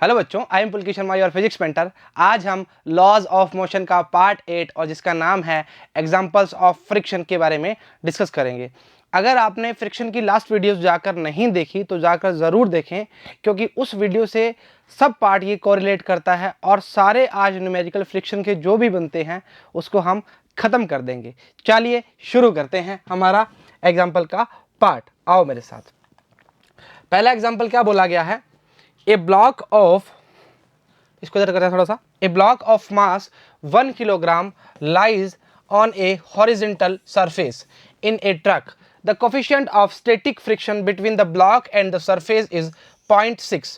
Hello बच्चों, I am Pulki Sharma your physics mentor. आज हम लॉज ऑफ मोशन का पार्ट 8 और जिसका नाम है एग्जांपल्स ऑफ फ्रिक्शन के बारे में डिस्कस करेंगे। अगर आपने फ्रिक्शन की लास्ट वीडियोस जाकर नहीं देखी तो जाकर ज़रूर देखें, क्योंकि उस वीडियो से सब पार्ट ये कोरिलेट करता है और सारे आज न्यूमेरिकल फ्रिक्शन के जो भी बनते हैं उसको हम ख़त्म कर देंगे। चलिए शुरू करते हैं हमारा एग्जाम्पल का पार्ट। आओ मेरे साथ। पहला एग्जाम्पल क्या बोला गया है? ए ब्लॉक ऑफ, इसको इधर करते हैं थोड़ा सा। A block of mass 1 kilogram lies on a horizontal surface in a truck. The coefficient of static friction between the block and the surface is 0.6.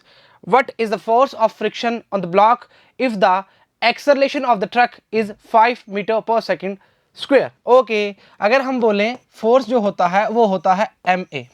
What is the force of friction on the block if the acceleration of the truck is 5 metre per second square? Okay, अगर हम बोलें force जो होता है वो होता है ma।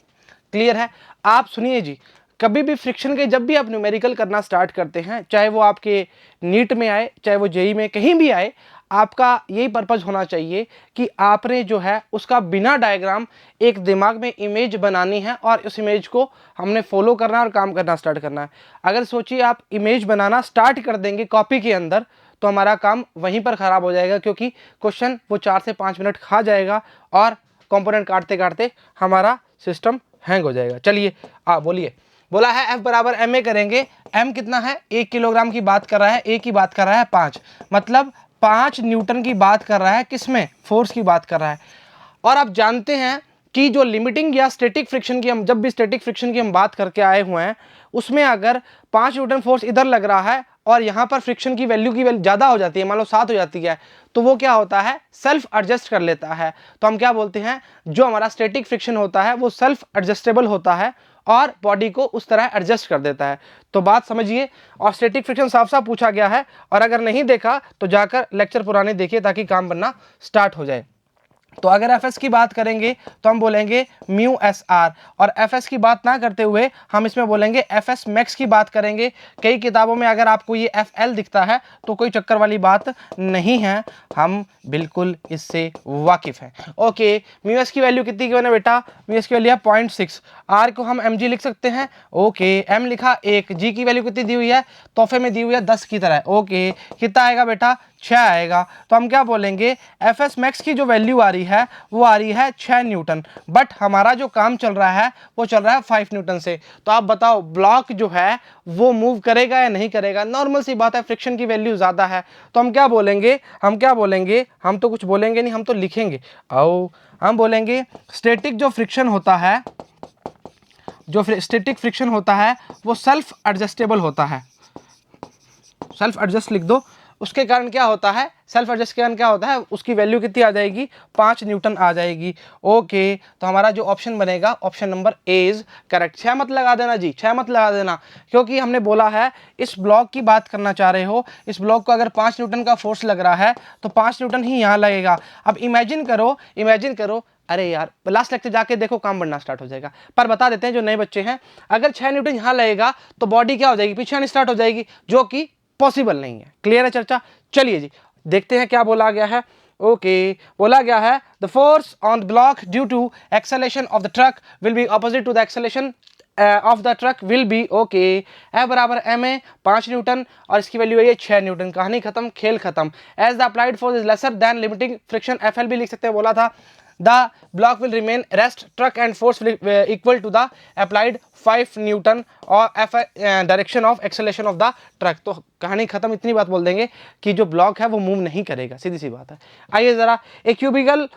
Clear है? आप सुनिए जी, कभी भी फ्रिक्शन के जब भी आप न्यूमेरिकल करना स्टार्ट करते हैं, चाहे वो आपके नीट में आए, चाहे वो जेई में कहीं भी आए, आपका यही पर्पज़ होना चाहिए कि आपने जो है उसका बिना डायग्राम एक दिमाग में इमेज बनानी है और उस इमेज को हमने फॉलो करना है और काम करना स्टार्ट करना है। अगर सोचिए आप इमेज बनाना स्टार्ट कर देंगे कॉपी के अंदर तो हमारा काम वहीं पर ख़राब हो जाएगा, क्योंकि क्वेश्चन वो 4 से 5 मिनट खा जाएगा और कंपोनेंट काटते काटते हमारा सिस्टम हैंग हो जाएगा। चलिए बोलिए। बोला है F बराबर ma करेंगे। m कितना है? 1 किलोग्राम की बात कर रहा है, a की बात कर रहा है 5, मतलब 5 न्यूटन की बात कर रहा है। किसमें? फोर्स की बात कर रहा है। और आप जानते हैं कि जो लिमिटिंग या स्टैटिक फ्रिक्शन की, हम जब भी स्टैटिक फ्रिक्शन की हम बात करके आए हुए हैं, उसमें अगर 5 न्यूटन फोर्स इधर लग रहा है और यहाँ पर फ्रिक्शन की वैल्यू ज़्यादा हो जाती है, मान लो 7 हो जाती है, तो वो क्या होता है? सेल्फ एडजस्ट कर लेता है। तो हम क्या बोलते हैं? जो हमारा स्टैटिक फ्रिक्शन होता है वो सेल्फ एडजस्टेबल होता है और बॉडी को उस तरह एडजस्ट कर देता है। तो बात समझिए। और स्टैटिक फ्रिक्शन साफ साफ पूछा गया है, और अगर नहीं देखा तो जाकर लेक्चर पुराने देखिए ताकि काम बनना स्टार्ट हो जाए। तो अगर एफ एस की बात करेंगे तो हम बोलेंगे म्यू एस आर, और एफ एस की बात ना करते हुए हम इसमें बोलेंगे एफ एस मैक्स की बात करेंगे। कई किताबों में अगर आपको ये एफ एल दिखता है तो कोई चक्कर वाली बात नहीं है, हम बिल्कुल इससे वाकिफ हैं। ओके, म्यू एस की वैल्यू कितनी की है बेटा? म्यू एस की वैल्यू है 0.6। आर को हम एम जी लिख सकते हैं। ओके, एम लिखा 1। जी की वैल्यू कितनी दी हुई है? तोहफे में दी हुई है 10 की तरह। ओके, कितना आएगा बेटा? 6 आएगा। तो हम क्या बोलेंगे? एफ एस मैक्स की जो वैल्यू आ रही है वो आ रही है 6 न्यूटन, बट हमारा जो काम चल रहा है वो चल रहा है 5 न्यूटन से। तो आप बताओ ब्लॉक जो है वो मूव करेगा या नहीं करेगा? नॉर्मल सी बात है, फ्रिक्शन की वैल्यू ज़्यादा है। तो हम क्या बोलेंगे? हम तो कुछ बोलेंगे नहीं, हम तो लिखेंगे। आओ, हम बोलेंगे स्टैटिक जो फ्रिक्शन होता है, जो स्टैटिक फ्रिक्शन होता है वो सेल्फ एडजस्टेबल होता है। सेल्फ एडजस्ट लिख दो। उसके कारण क्या होता है? सेल्फ एडजस्ट के कारण क्या होता है? उसकी वैल्यू कितनी आ जाएगी? 5 न्यूटन आ जाएगी। ओके, तो हमारा जो ऑप्शन बनेगा, option number A is correct. 6 मत लगा देना जी, 6 मत लगा देना, क्योंकि हमने बोला है इस ब्लॉक की बात करना चाह रहे हो। इस ब्लॉक को अगर 5 न्यूटन का फोर्स लग रहा है तो 5 न्यूटन ही यहाँ लगेगा। अब इमेजिन करो, अरे यार लास्ट लेक्चर जाके देखो, काम बढ़ना स्टार्ट हो जाएगा। पर बता देते हैं जो नए बच्चे हैं, अगर 6 न्यूटन यहाँ लगेगा तो बॉडी क्या हो जाएगी? पीछे आनी स्टार्ट हो जाएगी, जो कि पॉसिबल नहीं है। क्लियर है चर्चा? चलिए जी देखते हैं क्या बोला गया है। ओके, बोला गया है the force on the block due to acceleration of the truck will be opposite to the acceleration of the truck will be. Okay, F बराबर ma 5 न्यूटन और इसकी वैल्यू है ये 6 न्यूटन। कहानी खत्म, खेल खत्म। As the applied force is lesser than limiting friction, FL भी लिख सकते हैं, बोला था। The block will remain rest, truck and force will equal to the applied 5 Newton और F direction of acceleration of the truck। तो कहानी खत्म, इतनी बात बोल देंगे कि जो ब्लॉक है वो मूव नहीं करेगा, सीधी सी बात है। आइए जरा, एक cubicle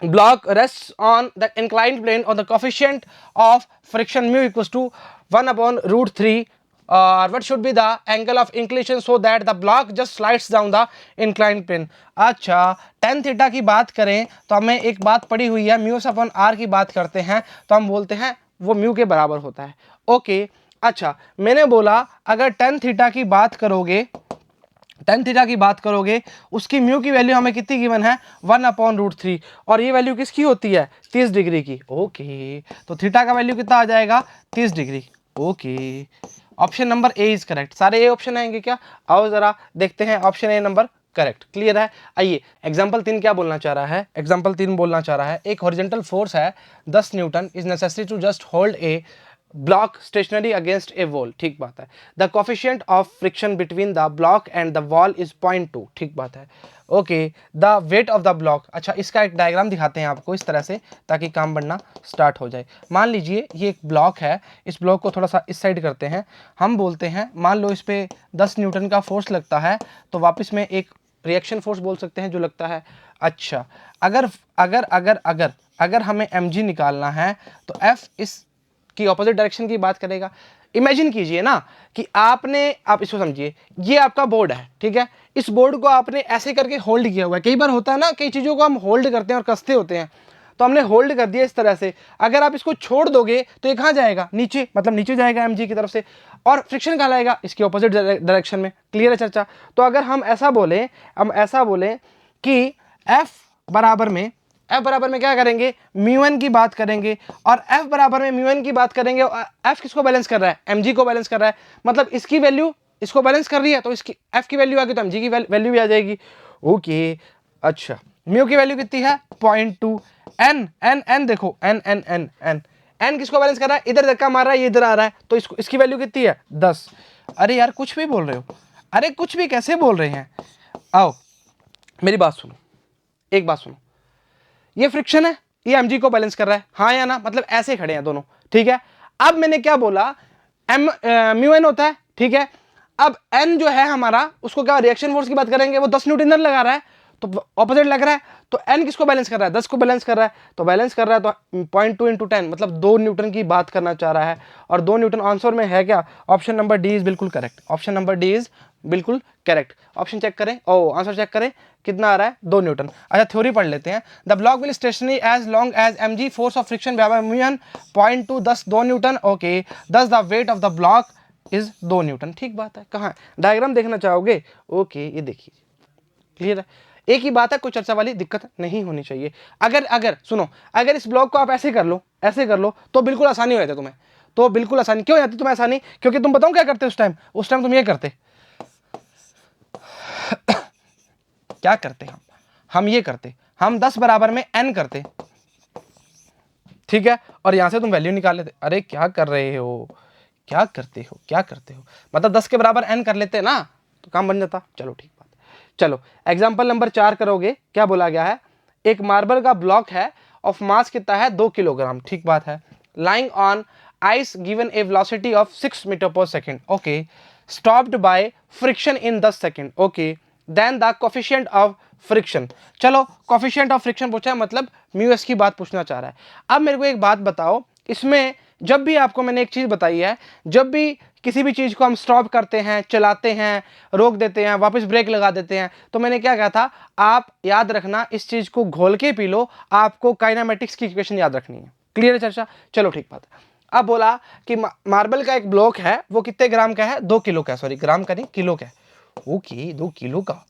block rests on the inclined plane or the coefficient of friction mu equals to 1/√3, or what should be the angle of inclination so that the block just slides down the inclined plane। अच्छा, tan theta की बात करें तो हमें एक बात पड़ी हुई है, म्यू अपॉन आर की बात करते हैं तो हम बोलते हैं वो म्यू के बराबर होता है। ओके, अच्छा मैंने बोला अगर tan थीटा की बात करोगे उसकी म्यू की वैल्यू हमें कितनी गिवन है? 1/√3, और ये वैल्यू किसकी होती है? 30 डिग्री की। ओके, तो थीटा का वैल्यू कितना आ जाएगा? 30 degree. Okay, option number A is correct. सारे ए ऑप्शन आएंगे क्या? आओ जरा देखते हैं, option A number correct. Clear है? आइए एग्जाम्पल 3 क्या बोलना चाह रहा है? एग्जाम्पल 3 बोलना चाह रहा है एक हॉरिजॉन्टल फोर्स है 10 newton is necessary to just hold a block stationary against a wall, ठीक बात है। The coefficient of friction between the block and the wall is 0.2, ठीक बात है। Okay, the weight of the block, अच्छा इसका एक डायग्राम दिखाते हैं आपको इस तरह से ताकि काम बनना स्टार्ट हो जाए। मान लीजिए ये एक ब्लॉक है, इस ब्लॉक को थोड़ा सा इस साइड करते हैं, हम बोलते हैं मान लो इस पर 10 न्यूटन का फोर्स लगता है, तो वापस में एक रिएक्शन फोर्स बोल सकते हैं जो लगता है। अच्छा, अगर अगर अगर अगर अगर हमें mg निकालना है तो f इस की ऑपोजिट डायरेक्शन की बात करेगा। इमेजिन कीजिए ना कि आप इसको समझिए, ये आपका बोर्ड है, ठीक है, इस बोर्ड को आपने ऐसे करके होल्ड किया हुआ है। कई बार होता है ना, कई चीज़ों को हम होल्ड करते हैं और कसते होते हैं, तो हमने होल्ड कर दिया इस तरह से। अगर आप इसको छोड़ दोगे तो ये कहाँ जाएगा, नीचे, मतलब नीचे जाएगा mg की तरफ से, और फ्रिक्शन कहाँ लाएगा, इसकी ऑपोजिट डायरेक्शन में। क्लियर है चर्चा? तो अगर हम ऐसा बोलें कि F बराबर में क्या करेंगे, μn की बात करेंगे, और F बराबर में μn की बात करेंगे, और F किसको बैलेंस कर रहा है, mg को बैलेंस कर रहा है, मतलब इसकी वैल्यू इसको बैलेंस कर रही है, तो इसकी F की वैल्यू आ गई तो mg की वैल्यू भी आ जाएगी। ओके, अच्छा म्यू की वैल्यू कितनी है, 0.2। n देखो n किसको बैलेंस कर रहा है, इधर धक्का मार रहा है, ये इधर आ रहा है, तो इसकी वैल्यू कितनी है, 10। अरे यार कुछ भी बोल रहे हो, अरे कुछ भी कैसे बोल रहे हैं। आओ मेरी बात सुनो, एक बात सुनो, ये फ्रिक्शन है, ये mg को बैलेंस कर रहा है, हाँ या ना, मतलब ऐसे खड़े हैं दोनों, ठीक है। अब मैंने क्या बोला, μn होता है, ठीक है। अब n जो है हमारा, उसको क्या रिएक्शन फोर्स की बात करेंगे, वो 10 न्यूटन लगा रहा है, तो ऑपोजिट लग रहा है, तो n किसको बैलेंस कर रहा है, 10 को बैलेंस कर रहा है, तो बैलेंस कर रहा है तो 0.2 × 10 मतलब 2 न्यूटन की बात करना चाह रहा है, और 2 न्यूटन आंसर में है क्या, ऑप्शन नंबर डी इज बिल्कुल correct, option number D is बिल्कुल करेक्ट। ऑप्शन चेक करें, आंसर चेक करें, कितना आ रहा है, 2 न्यूटन। अच्छा थ्योरी पढ़ लेते हैं। The block will stationary as long as mg force of friction μn 0.2 10 2 newton. Okay, thus the weight of the block is 2 newton, ठीक बात है। कहाँ डायग्राम देखना चाहोगे, ओके ये देखिए, क्लियर है, एक ही बात है, कोई चर्चा वाली दिक्कत नहीं होनी चाहिए। अगर सुनो, अगर इस ब्लॉक को आप ऐसे कर लो तो बिल्कुल आसानी हो जाती तुम्हें, तो बिल्कुल आसानी क्यों जाती तुम्हें आसानी, क्योंकि तुम बताओ क्या करते उस टाइम तुम ये करते क्या करते, हम ये करते, हम 10 बराबर में n करते, ठीक है, और यहां से तुम वैल्यू निकाल लेते। अरे क्या कर रहे हो, क्या करते हो, मतलब 10 के बराबर n कर लेते ना, तो काम बन जाता। चलो ठीक बात है। चलो एग्जाम्पल नंबर 4 करोगे, क्या बोला गया है, एक मार्बल का ब्लॉक है, ऑफ मास कितना है, 2 किलोग्राम, ठीक बात है, lying on ice given a velocity of 6 metre per second. Okay, stopped by friction in 10 second. Okay, then the coefficient of friction, चलो कोफिशिएंट ऑफ फ्रिक्शन पूछा है, मतलब μs की बात पूछना चाह रहा है। अब मेरे को एक बात बताओ, इसमें जब भी आपको मैंने एक चीज़ बताई है, जब भी किसी भी चीज़ को हम स्टॉप करते हैं, चलाते हैं, रोक देते हैं, वापस ब्रेक लगा देते हैं, तो मैंने क्या कहा था, आप याद रखना, इस चीज़ को घोल के पी लो, आपको काइनेमेटिक्स की इक्वेशन याद रखनी है। क्लियर है चर्चा? चलो ठीक बात है। अब बोला कि मार्बल का एक ब्लॉक है, वो कितने ग्राम का है, 2 किलो का, सॉरी ग्राम का नहीं किलो का है। ओके, 2 किलो का।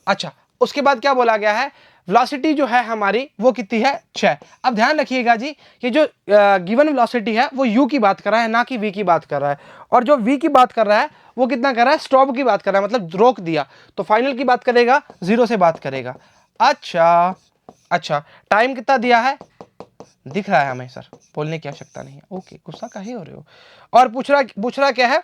अच्छा, उसके बाद क्या बोला गया है, वेलोसिटी जो है हमारी वो कितनी है, 6। अब ध्यान रखिएगा जी, ये जो गिवन वेलोसिटी है वो u की बात कर रहा है, ना कि v की बात कर रहा है, और जो v की बात कर रहा है वो कितना कर रहा है, स्टॉप की बात कर रहा है, मतलब रोक दिया, तो फाइनल की बात करेगा, 0 से बात करेगा। अच्छा, टाइम कितना दिया है, दिख रहा है हमें सर, बोलने की आवश्यकता नहीं है। ओके, गुस्सा काहे हो रहे हो। और पूछ रहा क्या है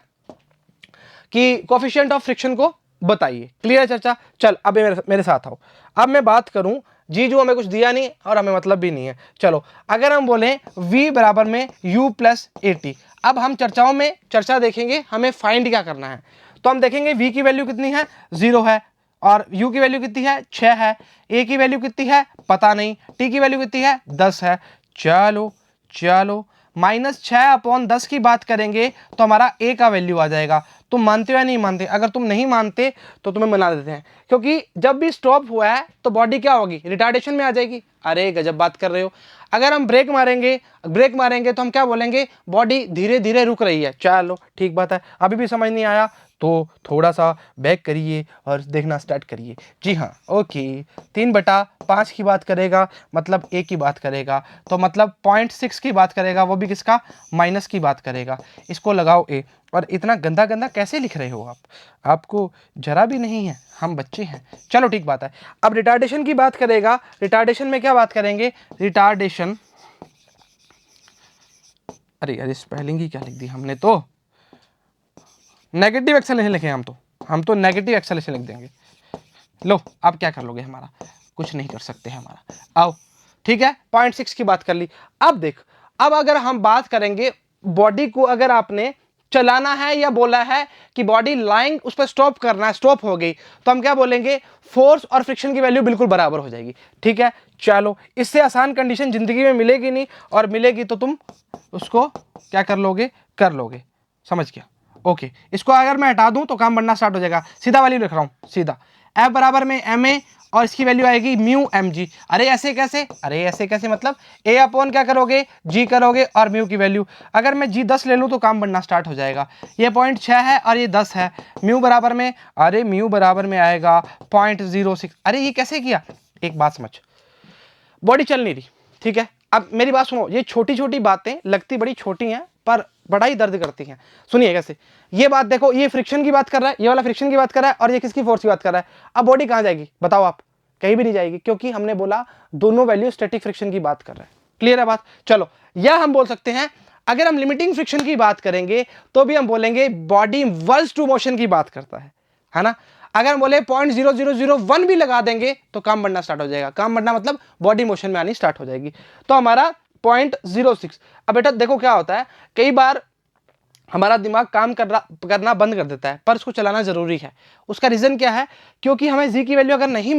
कि कोफिशिएंट ऑफ फ्रिक्शन को बताइए। क्लियर है चर्चा? चल अब मेरे साथ आओ। अब मैं बात करूं, जी जो हमें कुछ दिया नहीं और हमें मतलब भी नहीं है। चलो अगर हम बोलें v बराबर में u प्लस AT, अब हम चर्चाओं में चर्चा देखेंगे, हमें फाइंड क्या करना है, तो हम देखेंगे v की वैल्यू कितनी है, 0 है, और u की वैल्यू कितनी है, 6 है, a की वैल्यू कितनी है पता नहीं, t की वैल्यू कितनी है 10 है। चलो -6/10 की बात करेंगे तो हमारा a का वैल्यू आ जाएगा। तुम मानते हो या नहीं मानते? अगर तुम नहीं मानते तो तुम्हें मना देते हैं, क्योंकि जब भी स्टॉप हुआ है तो बॉडी क्या होगी, रिटार्डेशन में आ जाएगी। अरे गजब बात कर रहे हो। अगर हम ब्रेक मारेंगे तो हम क्या बोलेंगे, बॉडी धीरे धीरे रुक रही है। चलो ठीक बात है, अभी भी समझ नहीं आया तो थोड़ा सा बैक करिए और देखना स्टार्ट करिए। जी हाँ, ओके, 3/5 की बात करेगा, मतलब a की बात करेगा, तो मतलब 0.6 की बात करेगा, वो भी किसका, माइनस की बात करेगा। इसको लगाओ a। और इतना गंदा गंदा कैसे लिख रहे हो आप, आपको जरा भी नहीं है, हम बच्चे हैं। चलो ठीक बात है। अब रिटार्डेशन की बात करेगा, रिटार्डेशन में क्या बात करेंगे, रिटार्डेशन अरे यार स्पेलिंग ही क्या लिख दी हमने, तो नेगेटिव एक्सेलरेशन लिखे हम तो नेगेटिव एक्सेलरेशन लिख देंगे। लो अब क्या कर लोगे, हमारा कुछ नहीं कर सकते हैं हमारा। आओ ठीक है, 0.6 की बात कर ली। अब देख, अब अगर हम बात करेंगे बॉडी को, अगर आपने चलाना है या बोला है कि बॉडी लाइंग उस पर स्टॉप करना है, स्टॉप हो गई, तो हम क्या बोलेंगे, फोर्स और फ्रिक्शन की वैल्यू बिल्कुल बराबर हो जाएगी। ठीक है, चलो इससे आसान कंडीशन जिंदगी में मिलेगी नहीं, और मिलेगी तो तुम उसको क्या कर लोगे, कर लोगे। समझ गया? ओके, इसको अगर मैं हटा दूं तो काम बनना स्टार्ट हो जाएगा। सीधा वैल्यू लिख रहा हूं, सीधा F बराबर में ma और इसकी वैल्यू आएगी म्यू mg। अरे ऐसे कैसे, अरे ऐसे कैसे, मतलब a अपॉन क्या करोगे, g करोगे, और म्यू की वैल्यू अगर मैं g 10 ले लूं तो काम बनना स्टार्ट हो जाएगा। ये 0.6 है और ये 10 है, म्यू बराबर में, अरे म्यू बराबर में आएगा 0.06। अरे ये कैसे किया, एक बात समझ, बॉडी चल नहीं रही, ठीक है। अब मेरी बात सुनो, ये छोटी छोटी बातें लगती बड़ी छोटी हैं पर बड़ा ही दर्द करती हैं। सुनिए कैसे, ये बात देखो, ये फ्रिक्शन की बात कर रहा है, ये वाला फ्रिक्शन की बात कर रहा है, और ये किसकी फोर्स की बात कर रहा है। अब बॉडी कहां जाएगी बताओ आप, कहीं भी नहीं जाएगी, क्योंकि हमने बोला दोनों वैल्यू स्टैटिक फ्रिक्शन की बात कर रहे हैं। क्लियर है बात? चलो, या हम बोल सकते हैं अगर हम लिमिटिंग फ्रिक्शन की बात करेंगे तो भी हम बोलेंगे बॉडी वर्स टू मोशन की बात करता है ना। अगर हम बोले 0.0001 भी लगा देंगे तो काम बनना स्टार्ट हो जाएगा। काम बनना मतलब बॉडी मोशन में आनी स्टार्ट हो जाएगी। तो हमारा 0.06। अब बेटा देखो क्या होता है, कई बार हमारा दिमाग काम करना बंद कर देता है, पर उसको चलाना जरूरी है। उसका रीजन क्या है, क्योंकि हमें जी की वैल्यू अगर नहीं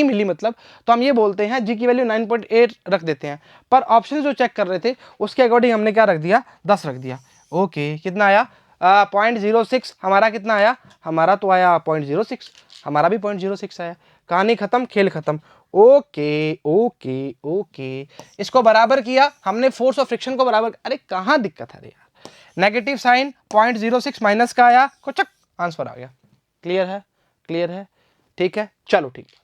मिली मतलब, तो हम ये बोलते हैं जी की वैल्यू 9.8 रख देते हैं, पर ऑप्शन जो चेक कर रहे थे उसके अकॉर्डिंग हमने क्या रख दिया, 10 रख दिया। ओके, कितना आया, 0.06। हमारा कितना आया, हमारा तो आया 0.06, हमारा भी 0.06 आया। कहानी खत्म, खेल खत्म। ओके ओके ओके, इसको बराबर किया हमने, फोर्स और फ्रिक्शन को बराबर। अरे कहाँ दिक्कत है यार, नेगेटिव साइन 0.06 माइनस का आया, कोचक आंसर आ गया। क्लियर है, क्लियर है, ठीक है, चलो ठीक है।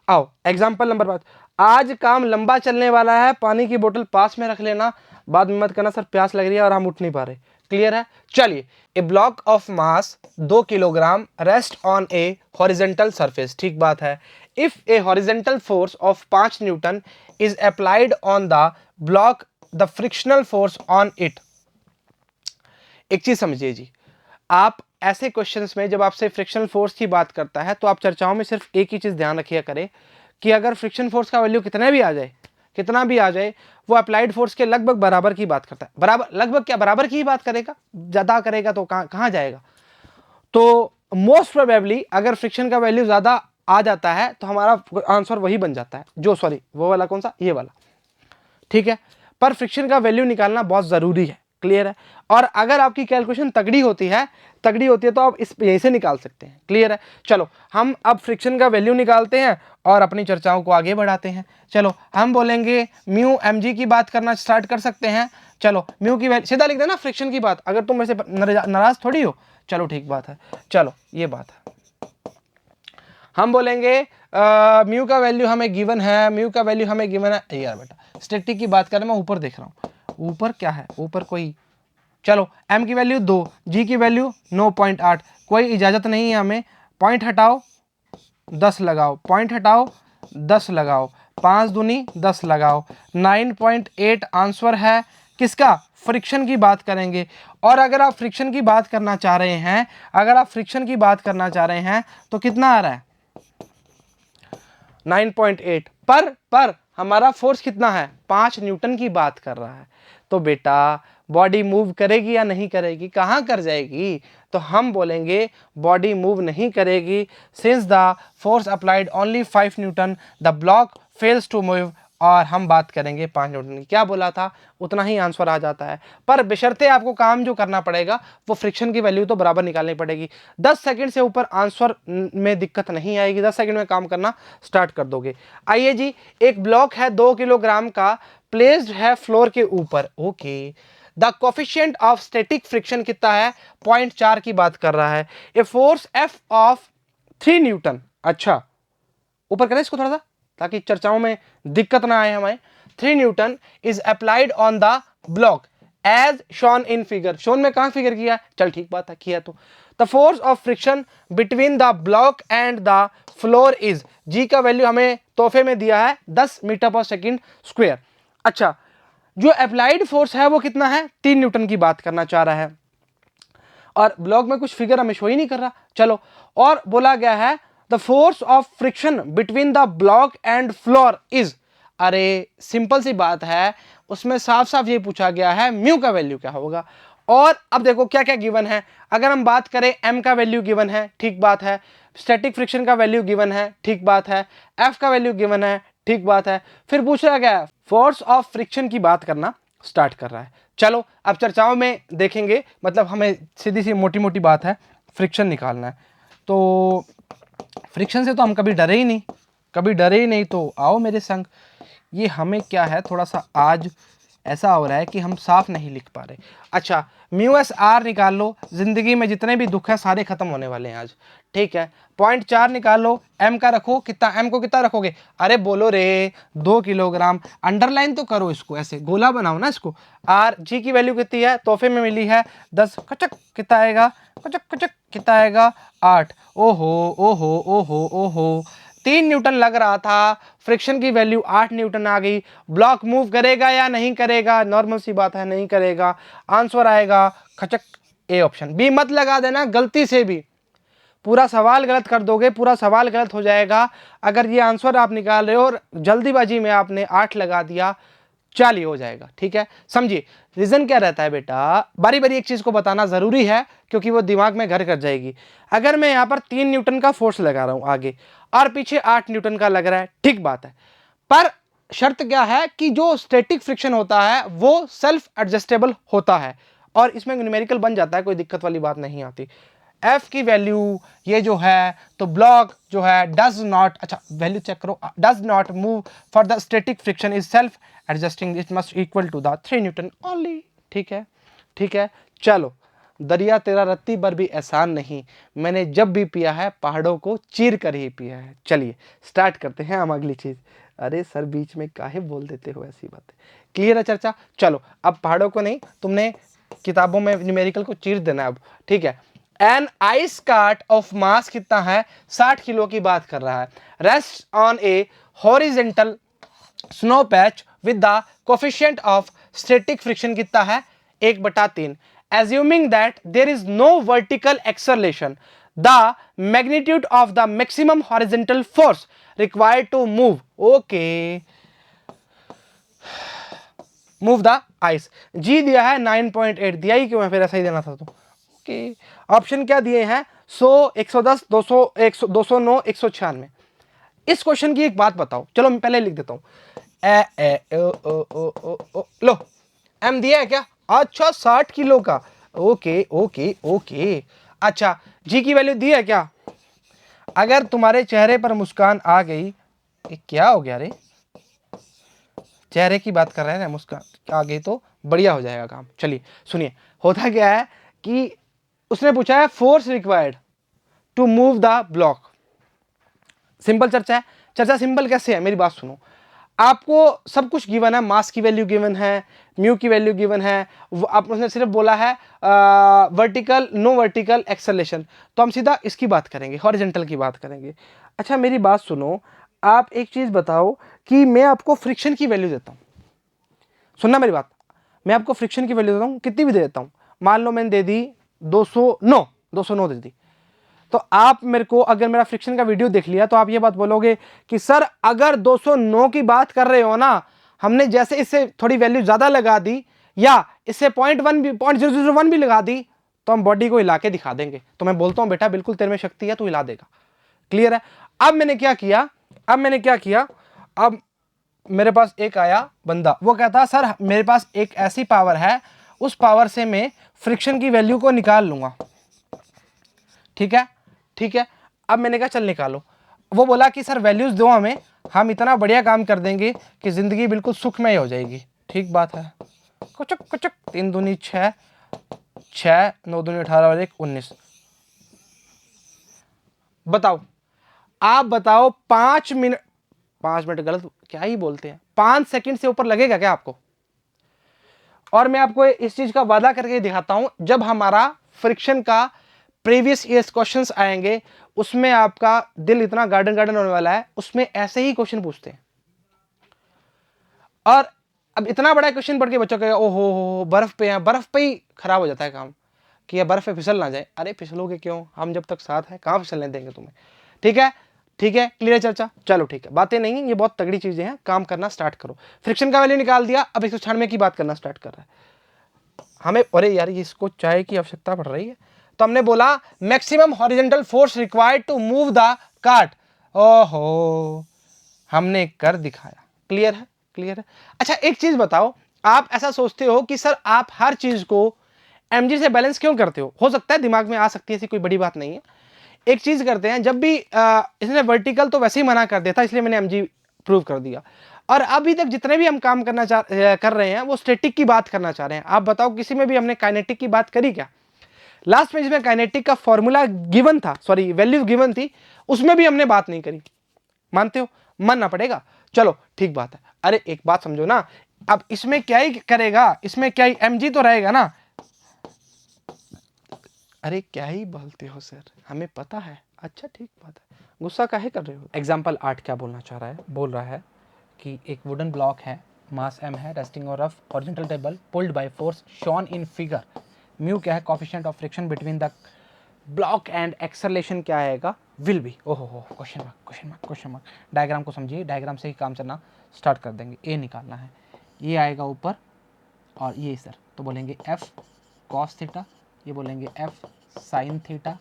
आओ एग्जाम्पल नंबर 5। आज काम लंबा चलने वाला है, पानी की बोतल पास में रख लेना, बाद में मत करना सर प्यास लग रही है और हम उठ नहीं पा रहे। क्लियर है, चलिए। A block of mass 2 kilogram rest on a horizontal surface, ठीक बात है। If a horizontal force of 5 newton is applied on the block, the frictional force on it. एक चीज समझिए जी, आप ऐसे क्वेश्चंस में जब आपसे फ्रिक्शनल फोर्स की बात करता है तो आप चर्चाओं में सिर्फ एक ही चीज ध्यान रखिए करें कि अगर फ्रिक्शन फोर्स का वैल्यू कितना भी आ जाए, वो अप्लाइड फोर्स के लगभग बराबर की बात करता है। बराबर, लगभग क्या, बराबर की ही बात करेगा, ज्यादा करेगा तो कहां जाएगा। तो मोस्ट प्रोबेबली अगर फ्रिक्शन का वैल्यू ज्यादा आ जाता है तो हमारा आंसर वही बन जाता है, जो सॉरी वो वाला कौन सा, ये वाला, ठीक है। पर फ्रिक्शन का वैल्यू निकालना बहुत जरूरी है। क्लियर है, और अगर आपकी कैलकुलेशन तगड़ी होती है तो आप इस यहीं से निकाल सकते हैं। क्लियर है, चलो हम अब फ्रिक्शन का वैल्यू निकालते हैं और अपनी चर्चाओं को आगे बढ़ाते हैं। चलो हम बोलेंगे म्यू mg की बात करना स्टार्ट कर सकते हैं। चलो म्यू की वैल्यू सीधा लिख देना, फ्रिक्शन की बात, अगर तुम ऐसे नाराज थोड़ी हो। चलो ठीक बात है, चलो ये बात है। हम बोलेंगे म्यू का वैल्यू हमें गिवन है, म्यू का वैल्यू हमें गिवन है। यार बेटा स्टैटिक की बात करें, मैं ऊपर देख रहा हूँ, ऊपर क्या है, ऊपर कोई, चलो m की वैल्यू 2, g की वैल्यू 9.8, कोई इजाजत नहीं है हमें। पॉइंट हटाओ 10 लगाओ, पॉइंट हटाओ 10 लगाओ, 5 दूनी 10 लगाओ, 9.8 आंसर है किसका, फ्रिक्शन की बात करेंगे। और अगर आप फ्रिक्शन की बात करना चाह रहे हैं, तो कितना आ रहा है 9.8, पर हमारा फोर्स कितना है, 5 न्यूटन की बात कर रहा है। तो बेटा बॉडी मूव करेगी या नहीं करेगी, कहां कर जाएगी, तो हम बोलेंगे बॉडी मूव नहीं करेगी। Since the force applied only 5 newton the block fails to move, और हम बात करेंगे 5 न्यूटन की। क्या बोला था, उतना ही आंसर आ जाता है, पर बशर्ते आपको काम जो करना पड़ेगा वो फ्रिक्शन की वैल्यू तो बराबर निकालनी पड़ेगी। 10 सेकंड से ऊपर आंसर में दिक्कत नहीं आएगी, 10 सेकंड में काम करना स्टार्ट कर दोगे। आइए जी, एक ब्लॉक है 2 किलोग्राम का, प्लेस्ड है फ्लोर के ऊपर। Okay, the coefficient of static friction कितना है, 0.4 की बात कर रहा है। A force F of 3 Newton, अच्छा ऊपर करें इसको थोड़ा सा ताकि चर्चाओं में दिक्कत ना आए हमें। 3 newton is applied on the block as shown in figure. Shown में कहां फिगर किया, चल ठीक बात है, किया तो। The force of friction between the block and the floor is, g का वैल्यू हमें तोहफे में दिया है 10 मीटर पर सेकंड स्क्वायर। अच्छा जो अप्लाइड फोर्स है वो कितना है, 3 न्यूटन की बात करना चाह रहा है, और ब्लॉक में कुछ फिगर हमें शो ही नहीं कर रहा। चलो, और बोला गया है the force of friction between the block and floor is, अरे सिंपल सी बात है, उसमें साफ साफ ये पूछा गया है म्यू का वैल्यू क्या होगा। और अब देखो क्या क्या गिवन है, अगर हम बात करें एम का वैल्यू गिवन है, ठीक बात है, स्टैटिक फ्रिक्शन का वैल्यू गिवन है, ठीक बात है, एफ का वैल्यू गिवन है, ठीक बात है, फिर पूछा गया फोर्स ऑफ फ्रिक्शन की बात करना स्टार्ट कर रहा है। चलो अब चर्चाओं में देखेंगे, मतलब हमें सीधी सी मोटी मोटी बात है, फ्रिक्शन निकालना है। तो फ्रिक्शन से तो हम कभी डरे ही नहीं, कभी डरे ही नहीं, तो आओ मेरे संग। ये हमें क्या है, थोड़ा सा आज ऐसा हो रहा है कि हम साफ नहीं लिख पा रहे। अच्छा, म्यू एस आर निकाल लो, जिंदगी में जितने भी दुख है सारे खत्म होने वाले हैं आज, ठीक है। 0.4 निकाल लो, एम का रखो, कितना एम को कितना रखोगे, अरे बोलो रे 2 किलोग्राम, अंडरलाइन तो करो इसको, ऐसे गोला बनाओ ना इसको। आर जी की वैल्यू कितनी है, तोहफे में मिली है 10, कचक कितना आएगा, कचक कचक कितना आएगा 8। ओहो ओहो ओहो ओहो, 3 न्यूटन लग रहा था, फ्रिक्शन की वैल्यू 8 न्यूटन आ गई। ब्लॉक मूव करेगा या नहीं करेगा, नॉर्मल सी बात है नहीं करेगा। आंसर आएगा खचक ए ऑप्शन। बी मत लगा देना गलती से भी, पूरा सवाल गलत कर दोगे, पूरा सवाल गलत हो जाएगा। अगर ये आंसर आप निकाल रहे हो और जल्दीबाजी में आपने 8 लगा दिया, 40 हो जाएगा, ठीक है। समझिए रीजन क्या रहता है बेटा, बारी बारी एक चीज को बताना जरूरी है क्योंकि वो दिमाग में घर कर जाएगी। अगर मैं यहाँ पर 3 न्यूटन का फोर्स लगा रहा हूं आगे और पीछे 8 न्यूटन का लग रहा है, ठीक बात है, पर शर्त क्या है कि जो स्टैटिक फ्रिक्शन होता है वो सेल्फ एडजस्टेबल होता है और इसमें न्यूमेरिकल बन जाता है, कोई दिक्कत वाली बात नहीं आती। एफ की वैल्यू ये जो है, तो ब्लॉक जो है डज नॉट, अच्छा वैल्यू चेक करो, does not move for the static friction is self adjusting, it must equal to the 3 newton only, ठीक है, ठीक है। चलो, दरिया तेरा रत्ती भर भी एहसान नहीं, मैंने जब भी पिया है पहाड़ों को चीर कर ही पिया है। चलिए स्टार्ट करते हैं हम अगली चीज। अरे सर बीच में काहे बोल देते हो ऐसी बातें, क्लियर है चर्चा। चलो अब पहाड़ों को नहीं, तुमने किताबों में न्यूमेरिकल को चीर देना अब, ठीक है। An ice cart of mass कितना है, 60 किलो की बात कर रहा है, rest on a horizontal snow patch with the coefficient of static friction कितना है, 1/3। assuming that there is no vertical acceleration, the magnitude of the maximum horizontal force required to move, okay, move the ice, जी दिया है 9.8, दिया ही क्यों है फिर, ऐसा ही देना था तो, ओके। ऑप्शन क्या दिए हैं, 100, 110, 200, 209, 196। इस क्वेश्चन की एक बात बताओ, चलो मैं पहले लिख देता हूं, लो एम दिया है क्या, अच्छा 60 किलो का, ओके ओके ओके। अच्छा जी की वैल्यू दी है क्या, अगर तुम्हारे चेहरे पर मुस्कान आ गई, क्या हो गया रे, चेहरे की बात कर रहे हैं ना, मुस्कान आ गई तो बढ़िया हो जाएगा काम। चलिए सुनिए, होता क्या है कि उसने पूछा है force required to move the block, simple चर्चा है। चर्चा सिंपल कैसे है, मेरी बात सुनो, आपको सब कुछ गिवन है, मास की वैल्यू गिवन है, म्यू की वैल्यू गिवन है, आप उसने सिर्फ बोला है वर्टिकल नो वर्टिकल एक्सेलेरेशन, तो हम सीधा इसकी बात करेंगे, हॉरिजॉन्टल की बात करेंगे। अच्छा मेरी बात सुनो, आप एक चीज बताओ कि मैं आपको फ्रिक्शन की वैल्यू देता हूं, सुनना मेरी बात, मैं आपको फ्रिक्शन की वैल्यू देता हूं, कितनी भी दे देता हूं, मान लो मैंने दे दी 209 दे दी, तो आप मेरे को, अगर मेरा फ्रिक्शन का वीडियो देख लिया तो आप ये बात बोलोगे कि सर अगर 209 की बात कर रहे हो ना, हमने जैसे इससे थोड़ी वैल्यू ज्यादा लगा दी या इससे 0.1 भी 0.001 भी लगा दी तो हम बॉडी को हिला के दिखा देंगे। तो मैं बोलता हूं बेटा बिल्कुल तेरे में शक्ति है, तू हिला देगा, क्लियर है। अब मैंने क्या किया, अब मेरे पास एक आया बंदा, वो कहता सर मेरे पास एक ऐसी पावर है, उस पावर से मैं फ्रिक्शन की वैल्यू को निकाल लूंगा, ठीक है ठीक है। अब मैंने कहा चल निकालो, वो बोला कि सर वैल्यूज दो हमें, हम इतना बढ़िया काम कर देंगे कि जिंदगी बिल्कुल सुखमय हो जाएगी, ठीक बात है। कुचक कुचक 3 दूनी 6, 6 9 दूनी 18 और 1 19। बताओ, आप बताओ 5 मिनट गलत क्या ही बोलते हैं, 5 सेकंड से ऊपर लगेगा क्या आपको। और मैं आपको इस चीज का वादा करके दिखाता हूं, जब हमारा फ्रिक्शन का प्रीवियस ईयर्स क्वेश्चंस आएंगे उसमें आपका दिल इतना गार्डन गार्डन होने वाला है, उसमें ऐसे ही क्वेश्चन पूछते हैं। और अब इतना बड़ा क्वेश्चन पढ़ के बच्चों कहेगा ओहो बर्फ पे है, बर्फ पे ही खराब हो जाता है काम कि ये बर्फ पे फिसल ना जाए। अरे फिसलोगे क्यों, हम जब तक साथ हैं कहाँ फिसलने देंगे तुम्हें। ठीक है ठीक है, क्लियर चर्चा, चलो ठीक है, बातें नहीं है, ये बहुत तगड़ी चीजें हैं, काम करना स्टार्ट करो। फ्रिक्शन का वैल्यू निकाल दिया, अब 196 की बात करना स्टार्ट कर रहा है हमें। अरे यार इसको चाय की आवश्यकता पड़ रही है, तो हमने बोला maximum horizontal force required to move the cart. ओहो हमने कर दिखाया, क्लियर है क्लियर है। अच्छा एक चीज बताओ, आप ऐसा सोचते हो कि सर आप हर चीज को mg से बैलेंस क्यों करते हो सकता है दिमाग में आ सकती है, ऐसी कोई बड़ी बात नहीं है। एक चीज करते हैं, जब भी इसने वर्टिकल तो वैसे ही मना कर देता, इसलिए मैंने mg प्रूव कर दिया। और अभी तक जितने भी हम काम कर रहे हैं वो स्टैटिक की बात करना चाह रहे हैं। आप बताओ किसी में भी हमने काइनेटिक की बात करी क्या? लास्ट में जिसमें काइनेटिक का फॉर्मूला गिवन था, सॉरी वैल्यू गिवन थी, उसमें भी हमने बात नहीं करी। मानते हो? मानना पड़ेगा। चलो ठीक बात है। अरे एक बात समझो ना, अब इसमें क्या ही करेगा, इसमें क्या ही mg तो रहेगा ना। अरे क्या ही बोलते हो सर, हमें पता है। अच्छा ठीक बात है, गुस्सा काहे कर रहे हो। एग्जाम्पल 8 क्या बोलना चाह रहा है, बोल रहा है कि एक वुडन ब्लॉक है, मास m है, रेस्टिंग और rough horizontal table, pulled by force shown in figure. Mu क्या है, coefficient of friction between the block and acceleration क्या आएगा, विल बी। ओहो हो question mark question mark question mark. Diagram को समझिए, डायग्राम से ही काम चलना स्टार्ट कर देंगे। ए निकालना है, ये आएगा ऊपर और ये सर, तो बोलेंगे एफ कॉस थीटा, ये बोलेंगे एफ साइन थीटा,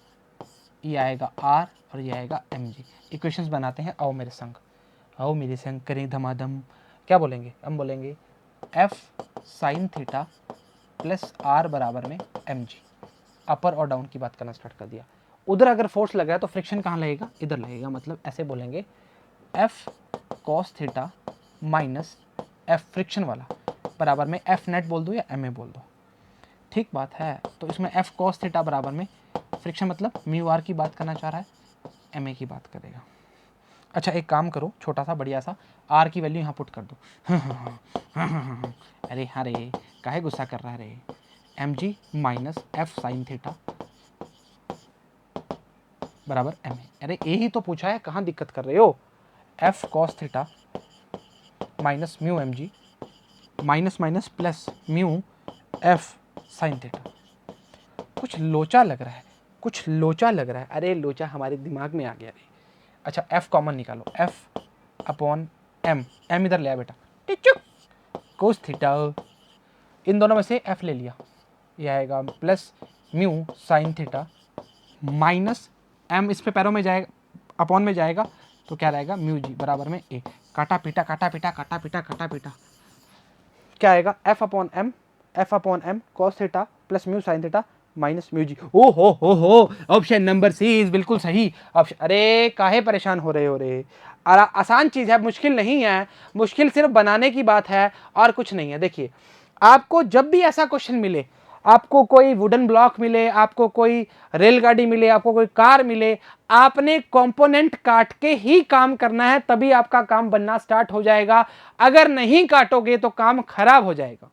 ये आएगा आर और ये आएगा एम जी। इक्वेशंस बनाते हैं, आओ मेरे संग, आओ मेरे संग करें धमाधम। क्या बोलेंगे, हम बोलेंगे F sine theta plus R बराबर में एम जी। अपर और डाउन की बात करना स्टार्ट कर दिया। उधर अगर फोर्स लग रहा है तो फ्रिक्शन कहाँ लगेगा, इधर लगेगा। मतलब ऐसे बोलेंगे F cos theta minus F friction वाला बराबर में एफ नेट बोल दो या एम ए बोल दो, ठीक बात है। तो इसमें एफ कॉस थीटा बराबर में फ्रिक्शन मतलब म्यू आर की बात करना चाह रहा है, एम ए की बात करेगा। अच्छा एक काम करो, छोटा सा बढ़िया सा, आर की वैल्यू यहाँ पुट कर दो। अरे हाँ रे, काहे गुस्सा कर रहा है रे। M g minus F sine theta बराबर एम ए। अरे यही तो पूछा है, कहाँ दिक्कत कर रहे हो। F cos theta minus mu m g minus minus plus mu F sine theta. कुछ लोचा लग रहा है, कुछ लोचा लग रहा है। अरे लोचा हमारे दिमाग में आ गया रे। अच्छा एफ कॉमन निकालो, एफ अपॉन एम, एम इधर ले आ बेटा, कोस थीटा, इन दोनों में से एफ ले लिया, ये आएगा plus mu sine theta minus m, इस पे पैरों में जाएगा, अपॉन में जाएगा, तो क्या रहेगा म्यू जी बराबर में ए। काटा पीटा काटा पीटा काटा पीटा काटा पीटा, क्या आएगा F upon m cos theta plus mu sine theta minus mu g. ओ हो ऑप्शन नंबर सी इज बिल्कुल सही ऑप्शन। अरे काहे परेशान हो रहे हो रे, आसान चीज है, मुश्किल नहीं है, मुश्किल सिर्फ बनाने की बात है और कुछ नहीं है। देखिए आपको जब भी ऐसा क्वेश्चन मिले, आपको कोई वुडन ब्लॉक मिले, आपको कोई रेलगाड़ी मिले, आपको कोई कार मिले, आपने कंपोनेंट काट के ही काम करना है, तभी आपका काम बनना स्टार्ट हो जाएगा। अगर नहीं काटोगे तो काम खराब हो जाएगा।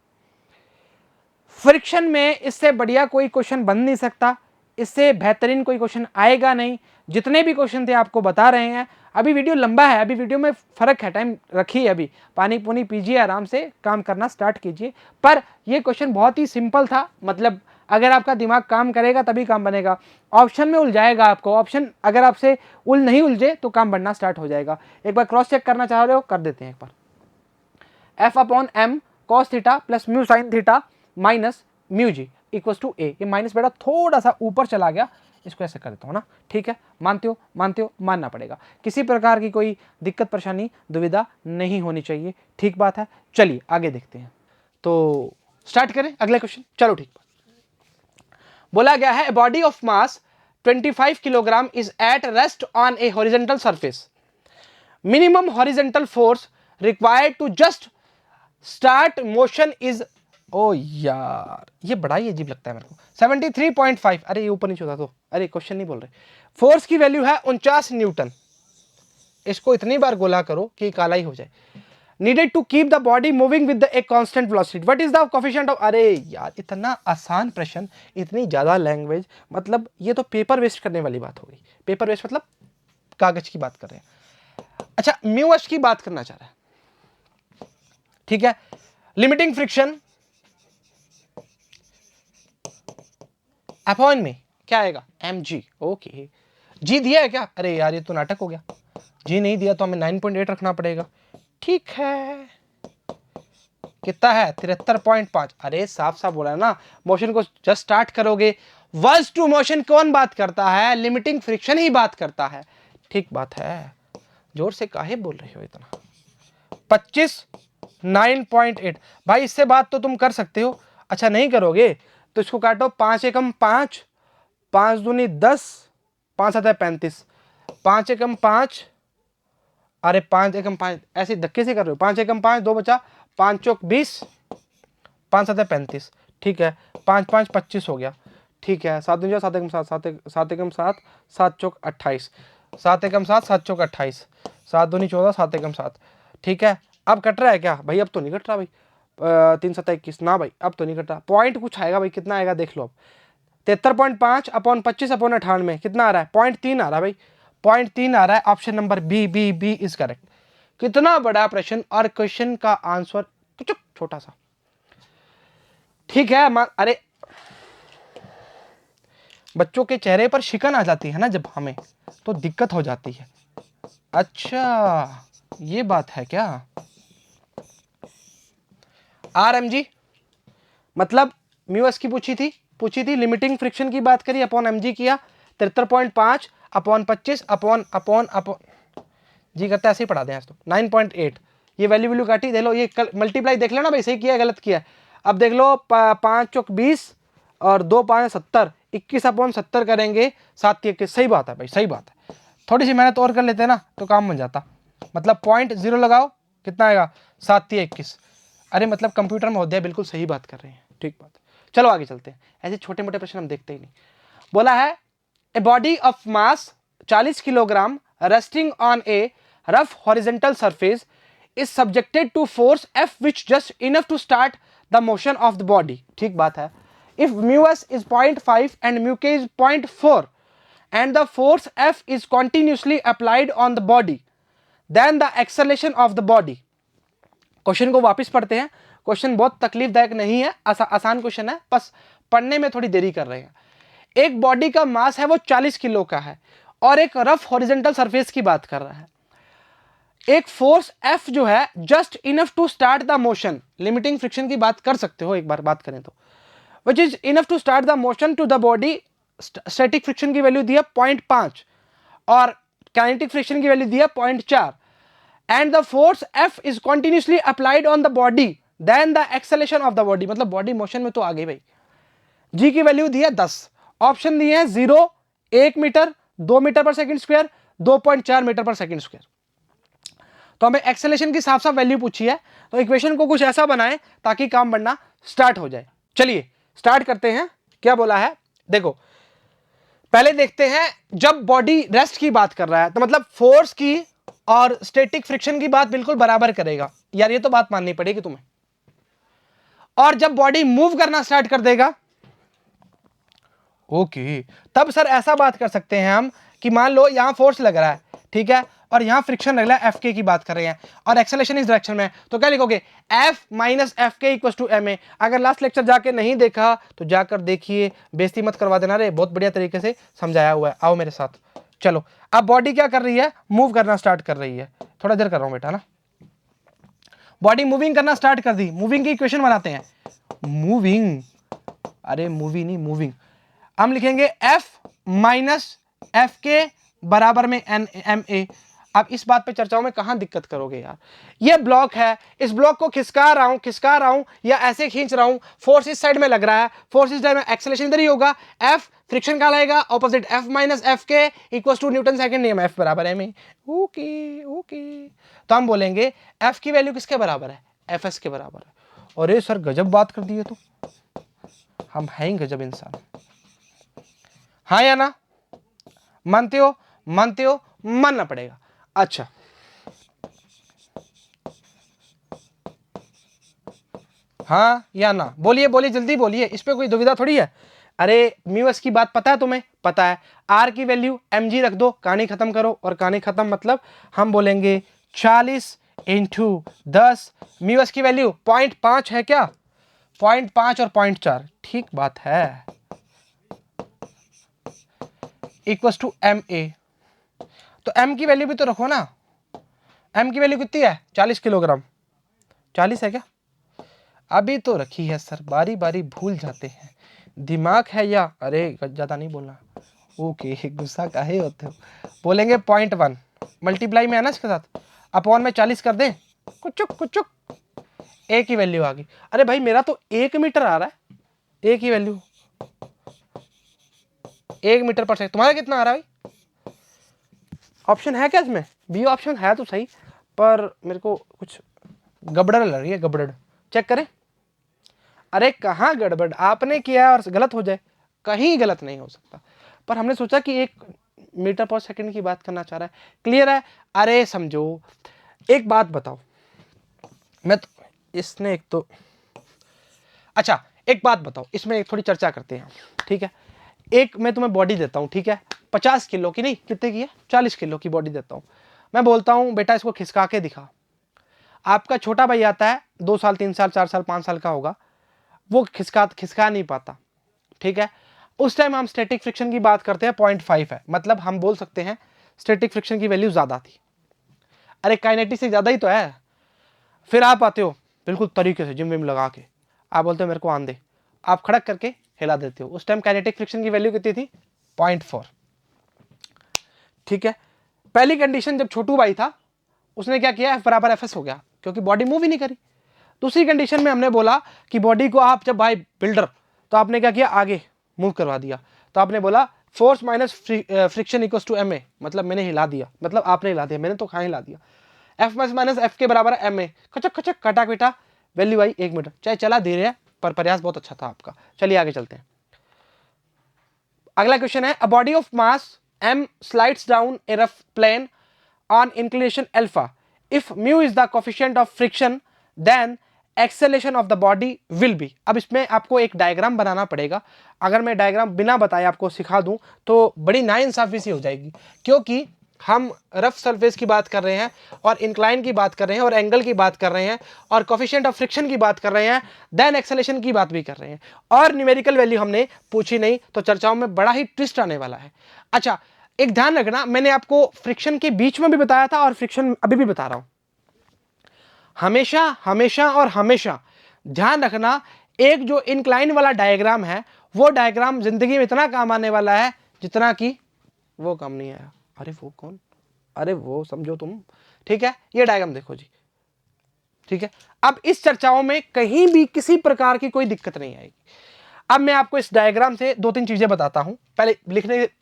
फ्रिक्शन में इससे बढ़िया कोई क्वेश्चन बन नहीं सकता, इससे बेहतरीन कोई क्वेश्चन आएगा नहीं। जितने भी क्वेश्चन थे आपको बता रहे हैं। अभी वीडियो लंबा है, अभी वीडियो में फर्क है, टाइम रखिए, अभी पानी पुनी पीजिए, आराम से काम करना स्टार्ट कीजिए। पर यह क्वेश्चन बहुत ही सिंपल था, मतलब अगर आपका दिमाग काम करेगा तभी काम बनेगा। ऑप्शन में उलझाएगा आपको, ऑप्शन अगर आपसे नहीं उलझे तो काम बनना स्टार्ट हो जाएगा। एक बार क्रॉस चेक करना चाह रहे हो, कर देते हैं एक बार। F upon m cos theta plus mu sine theta minus mu g equals to a. ये माइनस बेटा थोड़ा सा ऊपर चला गया, इसको ऐसे कर देता हूँ ना, ठीक है। मानते हो, मानते हो, मानना पड़ेगा। किसी प्रकार की कोई दिक्कत परेशानी दुविधा नहीं होनी चाहिए, ठीक बात है। चलिए आगे देखते हैं, तो स्टार्ट करें अगले क्वेश्चन। चलो ठीक बात। बोला गया है body of mass 25 kilogram is at rest on a horizontal surface, minimum horizontal force required to just start motion is, ओ यार ये बड़ा ही अजीब लगता है मेरे को, 73.5। अरे ये ऊपर नीचे होता तो, अरे क्वेश्चन नहीं बोल रहे। फोर्स की वैल्यू है 49 न्यूटन। इसको इतनी बार गोला करो कि काला ही हो जाए। Needed to keep the body moving with a constant velocity, what is the coefficient of. अरे यार इतना आसान प्रश्न, इतनी ज्यादा लैंग्वेज, मतलब ये तो पेपर वेस्ट करने वाली बात हो गई। पेपर वेस्ट मतलब कागज की बात कर रहे हैं। अच्छा म्यू एस की बात करना चाह रहा है, ठीक है। लिमिटिंग फ्रिक्शन अपॉन में क्या आएगा, mg। ओके, जी दिया है क्या, अरे यार ये तो नाटक हो गया, जी नहीं दिया तो हमें 9.8 रखना पड़ेगा। ठीक है, कितना है 73.5। अरे साफ साफ बोला है ना, मोशन को जस्ट स्टार्ट करोगे, वर्स टू मोशन कौन बात करता है, लिमिटिंग फ्रिक्शन ही बात करता है। ठीक बात है, जोर से काहे बोल रहे हो इतना। 25 9.8 भाई, इससे बात तो तुम कर सकते हो। अच्छा नहीं करोगे तो इसको काटो, 5 एकम 5, 5 दूनी 10, 5 7 35, 5 एकम 5, अरे 5 एकम 5 ऐसे धक्के से कर रहे हो, 5 एकम 5, 2 बचा, 5 चौक 20, 5 7 35, ठीक है, 5 5 25 हो गया। ठीक है, 7 दूनी 7 एकम 7, 7 एकम 7, 7 चौक 28, 7 एकम 7, 7 चौक 28, 7 दूनी 14, 7 एकम 7। ठीक है, अब कट रहा है क्या भाई, अब तो नहीं कट रहा भाई, 3 7 21 ना भाई, अब तो नहीं कट रहा। पॉइंट कुछ आएगा भाई, कितना आएगा देख लो अब, 73.5 अपॉन 25 अपॉन 98 कितना आ रहा है, 0.3 आ रहा है भाई, 0.3 आ रहा है। Option number B B B is correct. कितना बड़ा प्रश्न और क्वेश्चन का आंसर तो छोटा सा। ठीक है, अरे बच्चों के चेहरे पर शिकन आ जाती है ना जब हमें, तो दिक्कत हो जाती है। अच्छा ये बात है क्या, RMG मतलब म्यूएस की पूछी थी, लिमिटिंग फ्रिक्शन की बात करी, अपॉन mg किया, 73.5 अपॉन 25 अपॉन जी करता है ऐसे ही पढ़ा दें आज तो, 9.8 ये वैल्यू काटी, देख लो ये मल्टीप्लाई देख लेना भाई, सही किया है गलत किया है। अब देख लो 5 चौक 20 और 2 5 70, 21 अपॉन 70 करेंगे, 7 21, सही बात है भाई, सही बात है। थोड़ी सी मेहनत और कर लेते हैं ना तो काम बन जाता, मतलब 0.0 लगाओ, कितना आएगा 7 21। अरे मतलब कंप्यूटर में होते बिल्कुल सही बात कर रहे हैं, ठीक बात। चलो आगे चलते हैं, ऐसे छोटे मोटे प्रश्न हम देखते ही नहीं। बोला है a body of mass 40 kilogram resting on a rough horizontal surface is subjected to force F which just enough to start the motion of the body। ठीक बात है। If mu s is 0.5 and mu k is 0.4 and the force F is continuously applied on the body, then the acceleration of the body। Question को वापस पढ़ते हैं, question बहुत तकलीफदायक नहीं है, आसान क्वेश्चन है, बस पढ़ने में थोड़ी देरी कर रहे हैं। एक बॉडी का मास है वो 40 किलो का है और एक रफ हॉरिजॉन्टल सरफेस की बात कर रहा है। एक फोर्स F जो है just enough to start the motion, limiting friction की बात कर सकते हो एक बार बात करें तो, which is enough to start the motion to the body. Static friction की वैल्यू दिया 0.5 और काइनेटिक फ्रिक्शन की वैल्यू दिया 0.4 and the force F is continuously applied on the body, then the acceleration of the body, मतलब body motion में तो आ गई भाई। G की वैल्यू दी है 10, ऑप्शन दिए हैं 0, 1 मीटर, 2 मीटर पर सेकंड स्क्वायर, 2.4 मीटर पर सेकंड स्क्वायर। तो हमें एक्सेलेरेशन की साफ साफ वैल्यू पूछी है, तो इक्वेशन को कुछ ऐसा बनाएं ताकि काम बनना स्टार्ट हो जाए। चलिए स्टार्ट करते हैं, क्या बोला है देखो, पहले देखते हैं जब बॉडी रेस्ट की बात कर रहा है तो मतलब फोर्स की और स्टैटिक फ्रिक्शन की बात बिल्कुल बराबर करेगा यार, ये तो बात माननी पड़ेगी तुम्हें। और जब बॉडी मूव करना स्टार्ट कर देगा, ओके, तब सर ऐसा बात कर सकते हैं हम कि मान लो यहां फोर्स लग रहा है, ठीक है, और यहां फ्रिक्शन लग रहा है, Fk की बात कर रहे हैं और एक्सेलरेशन इस डायरेक्शन में, तो क्या लिखोगे F minus Fk equal to ma। अगर लास्ट लेक्चर जाके नहीं देखा तो जाकर देखिए, बेइज्जती मत करवा देना रे, बहुत बढ़िया तरीके से समझाया हुआ है, आओ मेरे साथ। चलो अब बॉडी क्या कर रही है, मूव करना स्टार्ट कर रही है, थोड़ा देर कर रहा हूं बेटा ना, बॉडी मूविंग करना स्टार्ट कर दी। मूविंग की इक्वेशन बनाते हैं, मूविंग, अरे मूवी नहीं मूविंग, हम लिखेंगे F माइनस Fk बराबर में ma। अब इस बात पे चर्चाओं में कहां दिक्कत करोगे यार, ये ब्लॉक है, इस ब्लॉक को खिसका रहा हूं या ऐसे खींच रहा हूं, फोर्स इस साइड में लग रहा है, फोर्स इस साइड में, एक्सेलरेशन इधर ही होगा, F फ्रिक्शन का लाएगा opposite, F minus Fk equals to newton second नियम, F बराबर है में। ओके ओके, तो हम बोलेंगे F की वैल्यू किसके बराबर है, Fs के बराबर है। अरे सर गजब बात कर दी है, तो हम हैं गजब इंसान, हाँ या ना, मानते हो मानना पड़ेगा। अच्छा हाँ या ना, बोलिए बोलिए जल्दी बोलिए, इस पे कोई दुविधा थोड़ी है। अरे म्यूएस की बात पता है तुम्हें, पता है, आर की वैल्यू mg रख दो, कहानी खत्म करो, और कहानी खत्म मतलब हम बोलेंगे 40 इंटू 10, म्यू एस की वैल्यू 0.5 है क्या, 0.5 और 0.4, ठीक बात है, इक्वल्स टू एम ए। तो एम की वैल्यू भी तो रखो ना, एम की वैल्यू कितनी है 40 किलोग्राम, 40 है क्या, अभी तो रखी है सर, बारी बारी भूल जाते हैं, दिमाग है या, अरे ज्यादा नहीं बोलना, ओके गुस्सा काहे होते हो, बोलेंगे 0.1 मल्टीप्लाई में है ना इसके साथ, अपॉन में 40 कर दें, कुचुक कुचुक, ए की वैल्यू आ गई। अरे भाई मेरा तो 1 मीटर आ रहा है, ए की वैल्यू 1 मीटर पर सेकंड, तुम्हारा कितना आ रहा है भाई, ऑप्शन है क्या इसमें, बी ऑप्शन है तो सही, पर मेरे को कुछ गड़बड़ लग रही है, गड़बड़, चेक करें, अरे कहाँ गड़बड़, आपने किया और गलत हो जाए, कहीं गलत नहीं हो सकता, पर हमने सोचा कि 1 मीटर पर सेकंड की बात करना चाह रहा है, क्लियर है। अरे समझो, एक बात बताओ, मैं तो इसने एक तो, अच्छा एक बात बताओ, इसमें एक थोड़ी चर्चा करते हैं, ठीक है, एक मैं तुम्हें बॉडी देता हूं, ठीक है, 50 किलो की, नहीं कितने की है, 40 किलो की बॉडी देता हूं, मैं बोलता हूं बेटा इसको खिसका के दिखा, आपका छोटा भाई आता है 2 साल 3 साल 4 साल 5 साल का होगा, वो खिसका नहीं पाता, ठीक है, उस टाइम हम स्टैटिक फ्रिक्शन की बात करते हैं, 0.5 है, मतलब हम बोल सकते हैं स्टैटिक फ्रिक्शन की वैल्यू ज्यादा थी, अरे काइनेटिक से ज्यादा ही तो है। फिर आप आते हो बिल्कुल तरीके से जिम विम लगा के, आप बोलते हो मेरे को आन दे, आप खड़क करके हिला देते हो, उस टाइम काइनेटिक फ्रिक्शन की वैल्यू कितनी थी 0.4, ठीक है। पहली कंडीशन जब छोटू भाई था उसने क्या किया, एफ बराबर एफ एस हो गया, क्योंकि बॉडी मूव ही नहीं करी। दूसरी कंडीशन में हमने बोला कि बॉडी को आप जब भाई बिल्डर, तो आपने क्या किया, आगे मूव करवा दिया, तो आपने बोला force minus friction equals to m a, मतलब मैंने हिला दिया, मतलब आपने हिला दिया, मैंने तो कहाँ हिला दिया, एफ माइनस एफ के बराबर एम ए, खचक खचक कटा पिटा, वैल्यू आई 1 मीटर, चाहे चला धीरे है पर प्रयास बहुत अच्छा था आपका। चलिए आगे चलते हैं, अगला क्वेश्चन है, a body of mass m slides down a rough plane on inclination alpha. If mu is the coefficient of friction, then acceleration of the body will be. अब इसमें आपको एक डायग्राम बनाना पड़ेगा, अगर मैं डायग्राम बिना बताए आपको सिखा दूं तो बड़ी नाइंसाफी सी हो जाएगी, क्योंकि हम रफ सरफेस की बात कर रहे हैं और इंक्लाइन की बात कर रहे हैं और एंगल की बात कर रहे हैं और कोफिशिएंट ऑफ फ्रिक्शन की बात कर रहे हैं, देन एक्सेलेरेशन की बात भी कर रहे हैं, और न्यूमेरिकल वैल्यू हमने पूछी नहीं, तो चर्चाओं में बड़ा ही ट्विस्ट आने वाला है। अच्छा एक ध्यान रखना, मैंने आपको फ्रिक्शन के बीच में भी बताया था और फ्रिक्शन अभी भी बता रहा हूं, हमेशा हमेशा और हमेशा ध्यान रखना, एक जो इंक्लाइन वाला डायग्राम है वो डायग्राम जिंदगी में इतना काम आने वाला है जितना कि वो काम नहीं आया। अरे वो कौन, अरे वो समझो तुम, ठीक है, ये डायग्राम देखो जी, ठीक है। अब इस चर्चाओं में कहीं भी किसी प्रकार की कोई दिक्कत नहीं आएगी। अब मैं आपको इस डायग्राम से 2-3 चीजें बताता हूं, पहले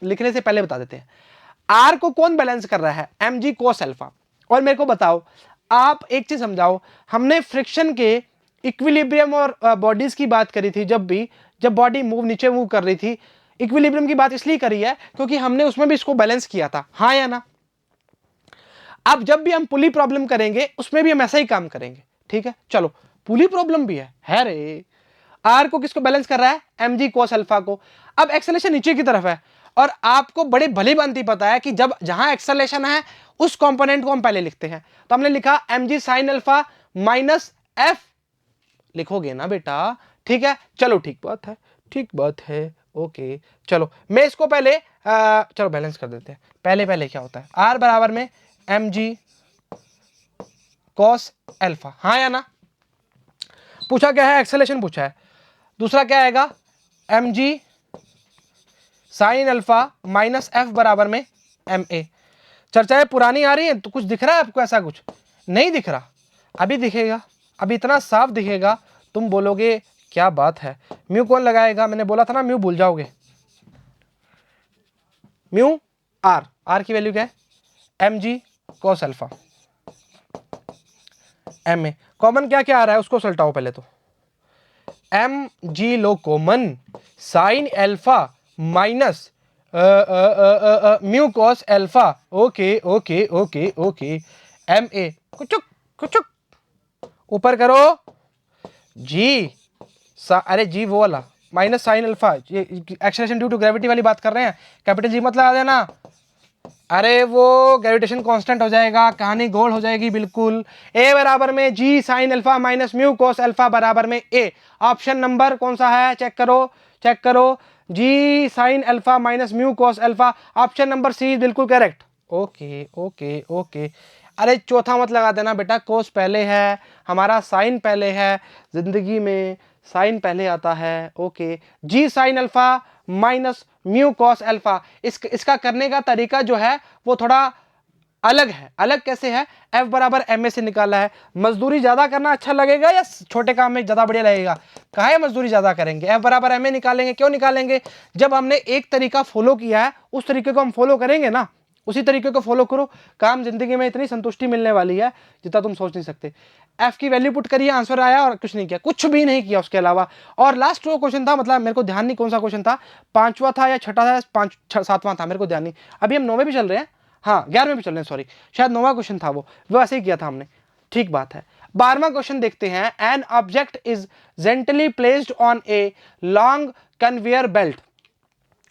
लिखने से पहले बता देते हैं, आर को कौन बैलेंस कर रहा है, एम जी कोस अल्फा। और मेरे को बताओ, आप एक चीज समझाओ, हमने फ्रिक्शन के इक्विलिब्रियम और बॉडीज की बात करी थी, जब बॉडी नीचे मूव कर रही थी, इक्विलिब्रियम की बात इसलिए करी है क्योंकि हमने उसमें भी इसको बैलेंस किया था, हाँ या ना। अब जब भी हम पुली प्रॉब्लम करेंगे उसमें भी हम ऐसा ही काम करेंगे, ठीक है। चलो पुली प्रॉब्लम भी है रे, आर को किसको बैलेंस कर रहा है, एम जी कोस अल्फा को। अब एक्सेलेरेशन नीचे की तरफ है और आपको बड़े भली भांति पता है कि जब जहां एक्सेलेरेशन है उस कंपोनेंट को हम पहले लिखते हैं, तो हमने लिखा m g sine alpha minus F, लिखोगे ना बेटा, ठीक है। चलो ठीक बात है, ठीक बात है, ओके। चलो मैं इसको पहले चलो बैलेंस कर देते हैं, पहले क्या होता है, आर बराबर में एम जी कॉस एल्फा, हाँ या ना। पूछा क्या है, एक्सेलेरेशन पूछा है। दूसरा क्या आएगा, m g sine alpha minus F बराबर में एम ए। चर्चाएं पुरानी आ रही है तो कुछ दिख रहा है आपको, ऐसा कुछ नहीं दिख रहा, अभी दिखेगा, अभी इतना साफ दिखेगा तुम बोलोगे क्या बात है। म्यू कौन लगाएगा, मैंने बोला था ना म्यू भूल जाओगे, म्यू आर की वैल्यू क्या है, m g cos alpha m a. Common क्या क्या आ रहा है उसको सल्टाओ पहले, तो एम जी लो common, sine alpha minus mu cos alpha, okay okay okay okay, m a कुचुक कुचुक ऊपर करो जी, अरे जी वो वाला माइनस साइन अल्फा, ये एक्सेलरेशन ड्यू टू ग्रेविटी वाली बात कर रहे हैं, कैपिटल जी मत लगा देना, अरे वो ग्रेविटेशन कांस्टेंट हो जाएगा, कहानी गोल हो जाएगी बिल्कुल। ए बराबर में g sine alpha minus mu cos alpha बराबर में ए। ऑप्शन नंबर कौन सा है, चेक करो, चेक करो। G sine alpha minus mu cos alpha, option number C बिल्कुल करेक्ट। Okay okay okay. अरे चौथा मत लगा देना बेटा, कोस पहले है, हमारा साइन पहले है, जिंदगी में साइन पहले आता है। Okay, g sine alpha minus mu cos alpha, इसका करने का तरीका जो है वो थोड़ा अलग है। अलग कैसे है, एफ बराबर एम ए से निकाला है। मजदूरी ज्यादा करना अच्छा लगेगा या छोटे काम में ज्यादा बढ़िया लगेगा? कहा है मजदूरी ज्यादा करेंगे, एफ बराबर एम ए निकालेंगे। क्यों निकालेंगे? जब हमने एक तरीका फॉलो किया है उस तरीके को हम फॉलो करेंगे ना, उसी तरीके को फॉलो करो, काम जिंदगी में इतनी संतुष्टि मिलने वाली है जितना तुम सोच नहीं सकते। एफ की वैल्यू पुट करिए, आंसर आया और कुछ नहीं किया, कुछ भी नहीं किया उसके अलावा। और लास्ट जो क्वेश्चन था, मतलब मेरे को ध्यान नहीं कौन सा क्वेश्चन था, पांचवा था या छठा था, सातवां था, मेरे को ध्यान नहीं। अभी हम 9वें भी चल रहे हैं, हाँ 11वें भी चल रहे हैं, सॉरी, शायद 9वां क्वेश्चन था वो ऐसे ही किया था हमने। ठीक बात है। 12वां क्वेश्चन देखते हैं। An object is gently placed on a long conveyor belt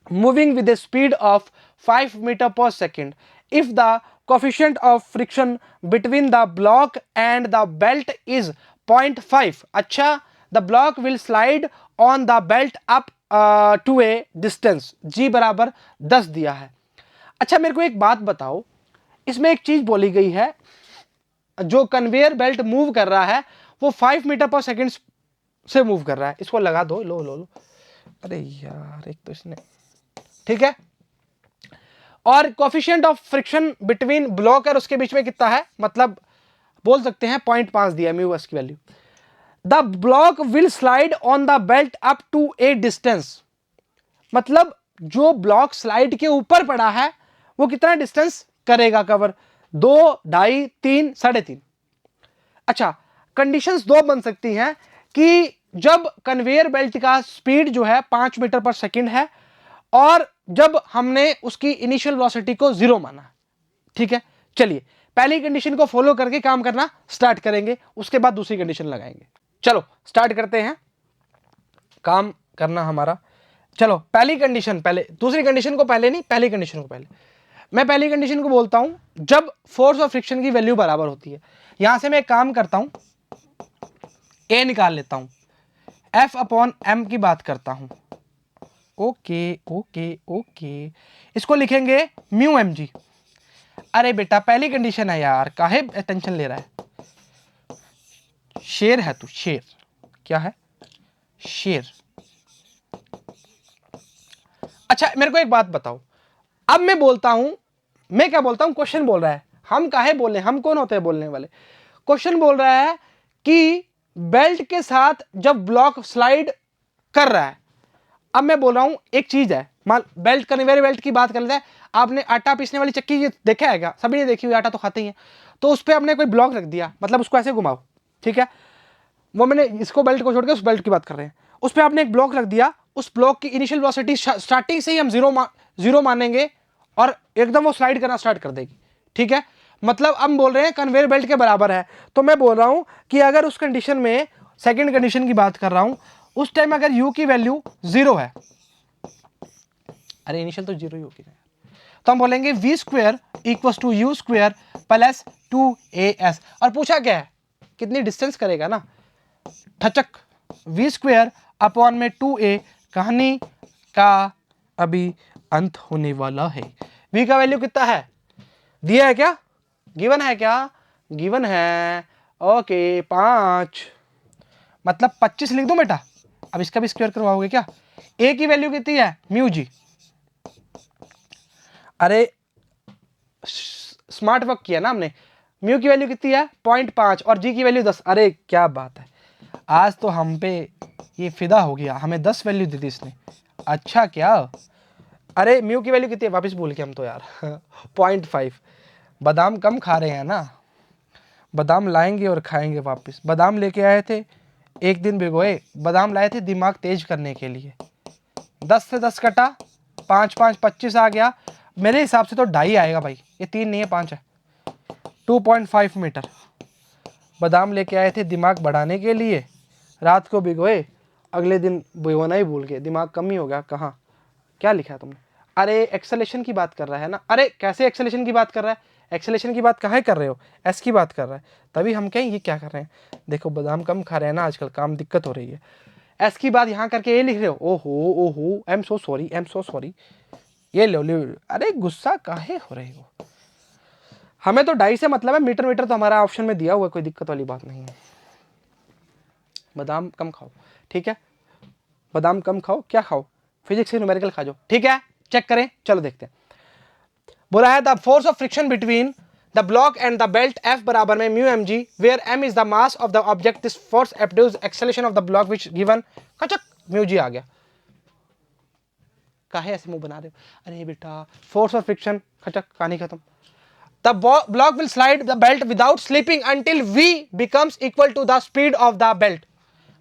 moving with a speed of 5 meter per second. If the coefficient of friction between the block and the belt is 0.5, अच्छा, the block will slide on the belt up to a distance, g बराबर 10 दिया है। अच्छा मेरे को एक बात बताओ, इसमें एक चीज बोली गई है, जो कन्वेयर बेल्ट मूव कर रहा है वो 5 मीटर पर सेकेंड से मूव कर रहा है। इसको लगा दो, लो लो लो। अरे यार एक तो इसने, ठीक है। और coefficient of friction between block और उसके बीच में कितना है, मतलब बोल सकते हैं 0.5 दिया म्यू एस की value. The block will slide on the belt up to a distance, मतलब जो ब्लॉक स्लाइड के ऊपर पड़ा है वो कितना डिस्टेंस करेगा कवर, 2, 2.5, 3, 3.5। अच्छा, कंडीशंस दो बन सकती हैं कि जब कन्वेयर बेल्ट का स्पीड जो है 5 मीटर पर सेकंड है और जब हमने उसकी इनिशियल वेलोसिटी को 0 माना। ठीक है, चलिए पहली कंडीशन को फॉलो करके काम करना स्टार्ट करेंगे, उसके बाद दूसरी कंडीशन लगाएंगे। चलो स्टार्ट करते हैं काम करना हमारा। चलो पहली कंडीशन पहले, दूसरी कंडीशन को पहले नहीं, पहली कंडीशन को पहले। मैं पहली कंडीशन को बोलता हूं, जब फोर्स ऑफ फ्रिक्शन की वैल्यू बराबर होती है। यहां से मैं एक काम करता हूं, ए निकाल लेता हूं, एफ अपॉन एम की बात करता हूं। ओके ओके ओके, इसको लिखेंगे म्यू एम जी। अरे बेटा पहली कंडीशन है यार, काहे टेंशन ले रहा है, शेर है तू, शेर। क्या है, शेर। अच्छा मेरे को एक बात बताओ, अब मैं बोलता हूं, मैं क्या बोलता हूं, क्वेश्चन बोल रहा है, हम काहे बोलने, हम कौन होते हैं बोलने वाले। क्वेश्चन बोल रहा है कि बेल्ट के साथ जब ब्लॉक स्लाइड कर रहा है। अब मैं बोल रहा हूं एक चीज है, मान बेल्ट, कन्वेयर बेल्ट की बात कर लेते हैं। आपने आटा पीसने वाली चक्की ये देखा है क्या, सभी ने देखी हुई, आटा तो खाते ही है। तो उस पर आपने कोई ब्लॉक रख दिया, मतलब उसको ऐसे घुमाओ, ठीक है, वो मैंने इसको बेल्ट को छोड़ के उस बेल्ट की बात कर रहे हैं। उस पर आपने एक ब्लॉक रख दिया, उस ब्लॉक की इनिशियल वेलोसिटी स्टार्टिंग से ही हम जीरो मानेंगे और एकदम वो स्लाइड करना स्टार्ट कर देगी। ठीक है, मतलब हम बोल रहे हैं कन्वेयर बेल्ट के बराबर है। तो मैं बोल रहा हूं कि अगर उस कंडीशन में, सेकंड कंडीशन की बात कर रहा हूं, उस टाइम अगर u की वैल्यू 0 है, अरे इनिशियल तो 0 ही होगी, तो हम बोलेंगे v square equals to u square plus 2as। और पूछा क्या है, कितनी डिस्टेंस करेगा ना, ठचक, v स्क्वायर अपॉन में 2a, कहानी का अभी अंत होने वाला है। v का वैल्यू कितना है, दिया है क्या, गिवन है क्या, गिवन है। ओके 5, मतलब 25 लिख दूं बेटा। अब इसका भी स्क्वायर करवाओगे क्या, a की वैल्यू कितनी है, म्यू जी। अरे स्मार्ट वर्क किया ना हमने, म्यू की वैल्यू कितनी है 0.5 और जी की वैल्यू 10। अरे क्या बात है, आज तो हम पे ये फिदा हो गया, हमें 10 वैल्यू दी थी इसने। अच्छा क्या, अरे म्यू की वैल्यू कितनी है, वापस भूल के हम तो यार 0.5। बादाम कम खा रहे हैं ना, बादाम लाएंगे और खाएंगे वापस। बादाम लेके आए थे, एक दिन भिगोए, बादाम लाए थे दिमाग तेज करने के लिए। 10 से 10 कटा, 5 5 25 आ गया। मेरे हिसाब से तो 2.5 आएगा भाई, ये 3 नहीं है 5 है। 2.5 मीटर बादाम लेके आए थे दिमाग बढ़ाने के लिए, रात को भिगोए, अगले दिन भिगोना ही भूल गए, दिमाग कम ही हो गया। कहाँ, क्या लिखा है तुमने, अरे एक्सेलेरेशन की बात कर रहा है ना, अरे कैसे एक्सेलेरेशन की बात कर रहा है, एक्सेलेरेशन की बात कहाँ कर रहे हो, एस की बात कर रहा है, तभी हम कहें ये क्या कर रहे हैं, देखो बादाम कम खा रहे हैं ना आजकल, काम दिक्कत हो रही है, एस की बात यहाँ करके ये लिख रहे हो, ओहो I am so sorry, I am so sorry, ये लो लो, अरे गुस्सा काहे हो रहे हो, हमें तो डाई से मतलब है, मीटर मीटर तो हमारा ऑप्शन में दिया हुआ है, कोई दिक्कत वाली बात नहीं है। बादाम कम खाओ, ठीक है, बादाम कम खाओ, क्या खाओ, फिजिक्स से न्यूमेरिकल खा जाओ, ठीक है, चेक करें, चलो देखते हैं। बोला है the force of friction between the block and the belt F बराबर में mu mg where m is the mass of the object, this force produce acceleration of the block which given, कचक mu g आ गया, काहे ऐसे मुंह बना रहे हो, अरे बेटा फोर्स ऑफ फ्रिक्शन, खचक कहानी खत्म। The block will slide the belt without slipping until V becomes equal to the speed of the belt.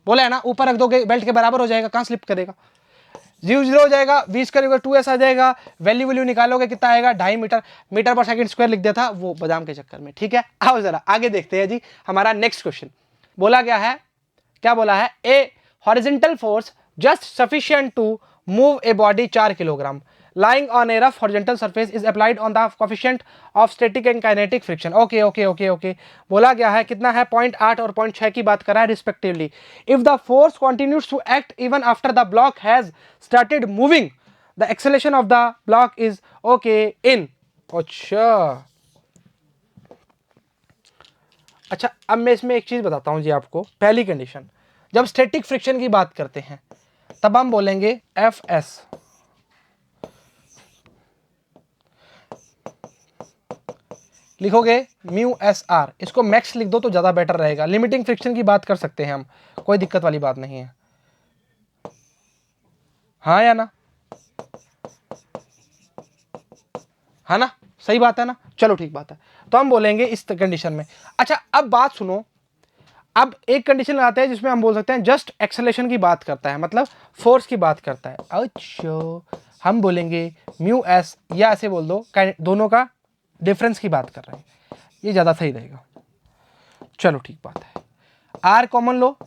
बोला है ना, ऊपर रख दोगे बेल्ट के बराबर हो जाएगा, कहां स्लिप करेगा, 0 हो जाएगा, v स्क्वायर इक्वल 2s आ जाएगा, वैल्यू निकालोगे कितना आएगा, 2.5 मीटर, मीटर पर सेकंड स्क्वायर लिख दिया था वो बादाम के चक्कर में, ठीक है। आओ जरा आगे देखते हैं जी, हमारा नेक्स्ट क्वेश्चन बोला गया है, क्या बोला है, a horizontal force just sufficient to move a body 4 kilogram lying on a rough horizontal surface is applied on the coefficient of static and kinetic friction. Okay बोला गया है कितना है, 0.8 और 0.6 की बात कर रहा है respectively. If the force continues to act even after the block has started moving, the acceleration of the block is okay in, अच्छा अब मैं इसमें एक चीज बताता हूं जी आपको। पहली कंडीशन, जब स्टैटिक फ्रिक्शन की बात करते हैं तब हम बोलेंगे एफ एस, लिखोगे म्यू एस आर, इसको मैक्स लिख दो तो ज़्यादा बेटर रहेगा। लिमिटिंग फ्रिक्शन की बात कर सकते हैं हम, कोई दिक्कत वाली बात नहीं है, हाँ या ना, है ना, सही बात है ना, चलो ठीक बात है, तो हम बोलेंगे इस कंडीशन में। अच्छा अब बात सुनो, अब एक कंडीशन लगाते हैं जिसमें हम बोल सकते हैं जस्ट एक्सेलरेशन की बात करता है, मतलब फोर्स की बात करता है। अच्छा हम बोलेंगे म्यू एस, या ऐसे बोल दो दोनों का डिफरेंस की बात कर रहे हैं, ये ज़्यादा सही रहेगा, चलो ठीक बात है। आर कॉमन लो,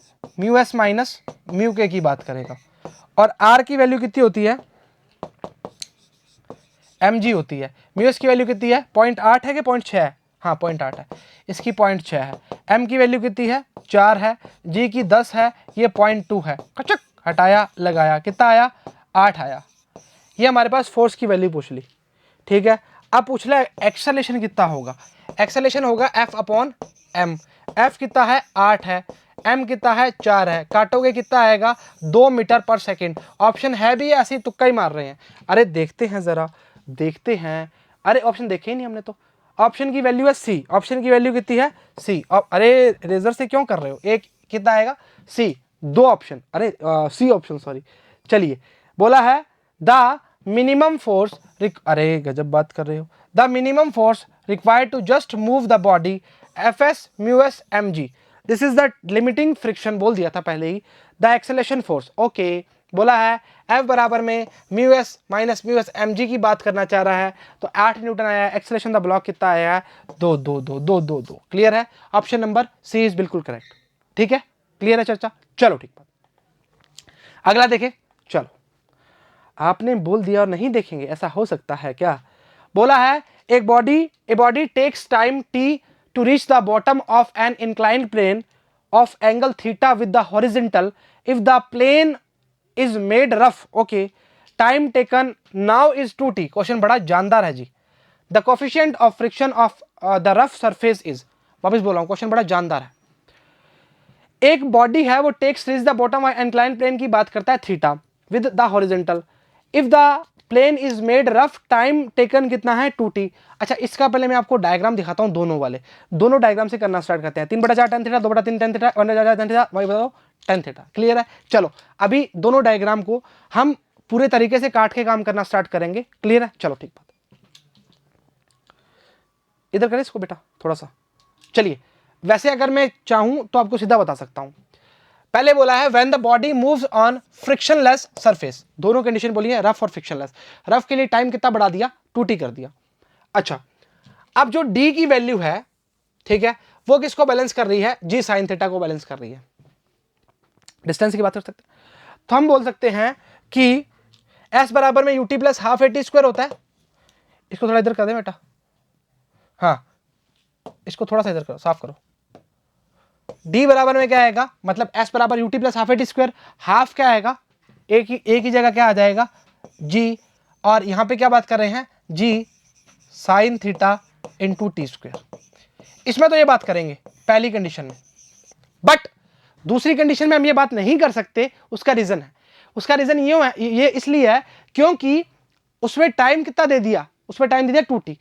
mu s minus mu k की बात करेगा, और आर की वैल्यू कितनी होती है, एम जी होती है, म्यू एस की वैल्यू कितनी है, 0.8 है कि 0.6 है, हाँ 0.8 है, इसकी 0.6 है, एम की वैल्यू कितनी है 4 है, जी की 10 है, ये 0.2 है, कचक हटाया लगाया कितना आया 8 आया। ये हमारे पास फोर्स की वैल्यू पूछ ली, ठीक है। अब पूछ ले एक्सेलरेशन कितना होगा, एक्सेलरेशन होगा F अपॉन M, F कितना है 8 है, M कितना है 4 है, काटोगे कितना आएगा 2 मीटर पर सेकंड। ऑप्शन है भी ऐसे ही तुक्का ही मार रहे हैं, अरे देखते हैं जरा, देखते हैं, अरे ऑप्शन देखे ही नहीं हमने तो। ऑप्शन की वैल्यू है सी, ऑप्शन की वैल्यू कितनी है सी, अरे रेजर से क्यों कर रहे हो, एक कितना आएगा सी, 2 ऑप्शन, अरे सी ऑप्शन सॉरी। चलिए बोला है द मिनिमम फोर्स, अरे गजब बात कर रहे हो, the minimum force required to just move the body F s mu s m g, this is the limiting friction बोल दिया था पहले ही, द एक्सेलरेशन फोर्स, ओके बोला है F बराबर में mu s minus mu s m g की बात करना चाह रहा है, तो 8 न्यूटन आया है, एक्सेलरेशन द ब्लॉक कितना आया है 2 क्लियर है, ऑप्शन नंबर सी इज बिल्कुल करेक्ट, ठीक है, क्लियर है चर्चा, चलो ठीक बात। अगला देखें, चलो आपने बोल दिया और नहीं देखेंगे, ऐसा हो सकता है क्या। बोला है a body takes time t to reach the bottom of an inclined plane of angle theta with the horizontal, if the plane is made rough, okay time taken now is 2t। Question बड़ा जानदार है जी। The coefficient of friction of the rough surface is, वापस बोल रहा हूं question बड़ा जानदार है। एक बॉडी है वो takes reach the bottom of inclined plane की बात करता है theta with the horizontal, if the plane is made rough time taken कितना है 2t। अच्छा इसका पहले मैं आपको डायग्राम दिखाता हूं, दोनों वाले, दोनों डायग्राम से करना स्टार्ट करते हैं। 3/4 tan theta, 2/3 tan theta, 1/4 tan theta, वही बताओ tan थीटा, क्लियर है। चलो अभी दोनों डायग्राम को हम पूरे तरीके से काट के काम करना स्टार्ट करेंगे, क्लियर है, चलो ठीक बात। इधर करें इसको बेटा थोड़ा सा, चलिए वैसे अगर मैं चाहूं तो आपको सीधा बता सकता हूं। पहले बोला है when the body moves on frictionless surface, दोनों कंडीशन बोली है, रफ और फ्रिक्शनलेस। रफ के लिए टाइम कितना बढ़ा दिया 2t कर दिया। अच्छा अब जो d की वैल्यू है, ठीक है, वो किसको बैलेंस कर रही है, g साइन थीटा को बैलेंस कर रही है। डिस्टेंस की बात कर सकते हैं, तो हम बोल सकते हैं कि एस बराबर में UT plus half A T square होता है। इसको थोड़ा इधर कर दे बेटा, हाँ इसको थोड़ा सा इधर करो, साफ करो। डी बराबर में क्या आएगा, मतलब एस बराबर UT plus half A T square, half क्या आएगा, एक ही जगह क्या आ जाएगा जी, और यहां पे क्या बात कर रहे हैं g sine theta into t square. इसमें तो ये बात करेंगे पहली कंडीशन में, बट दूसरी कंडीशन में हम ये बात नहीं कर सकते। उसका रीजन है, उसका रीजन ये इसलिए है क्योंकि उसमें टाइम कितना दे दिया, उसमें टाइम दे दिया 2t।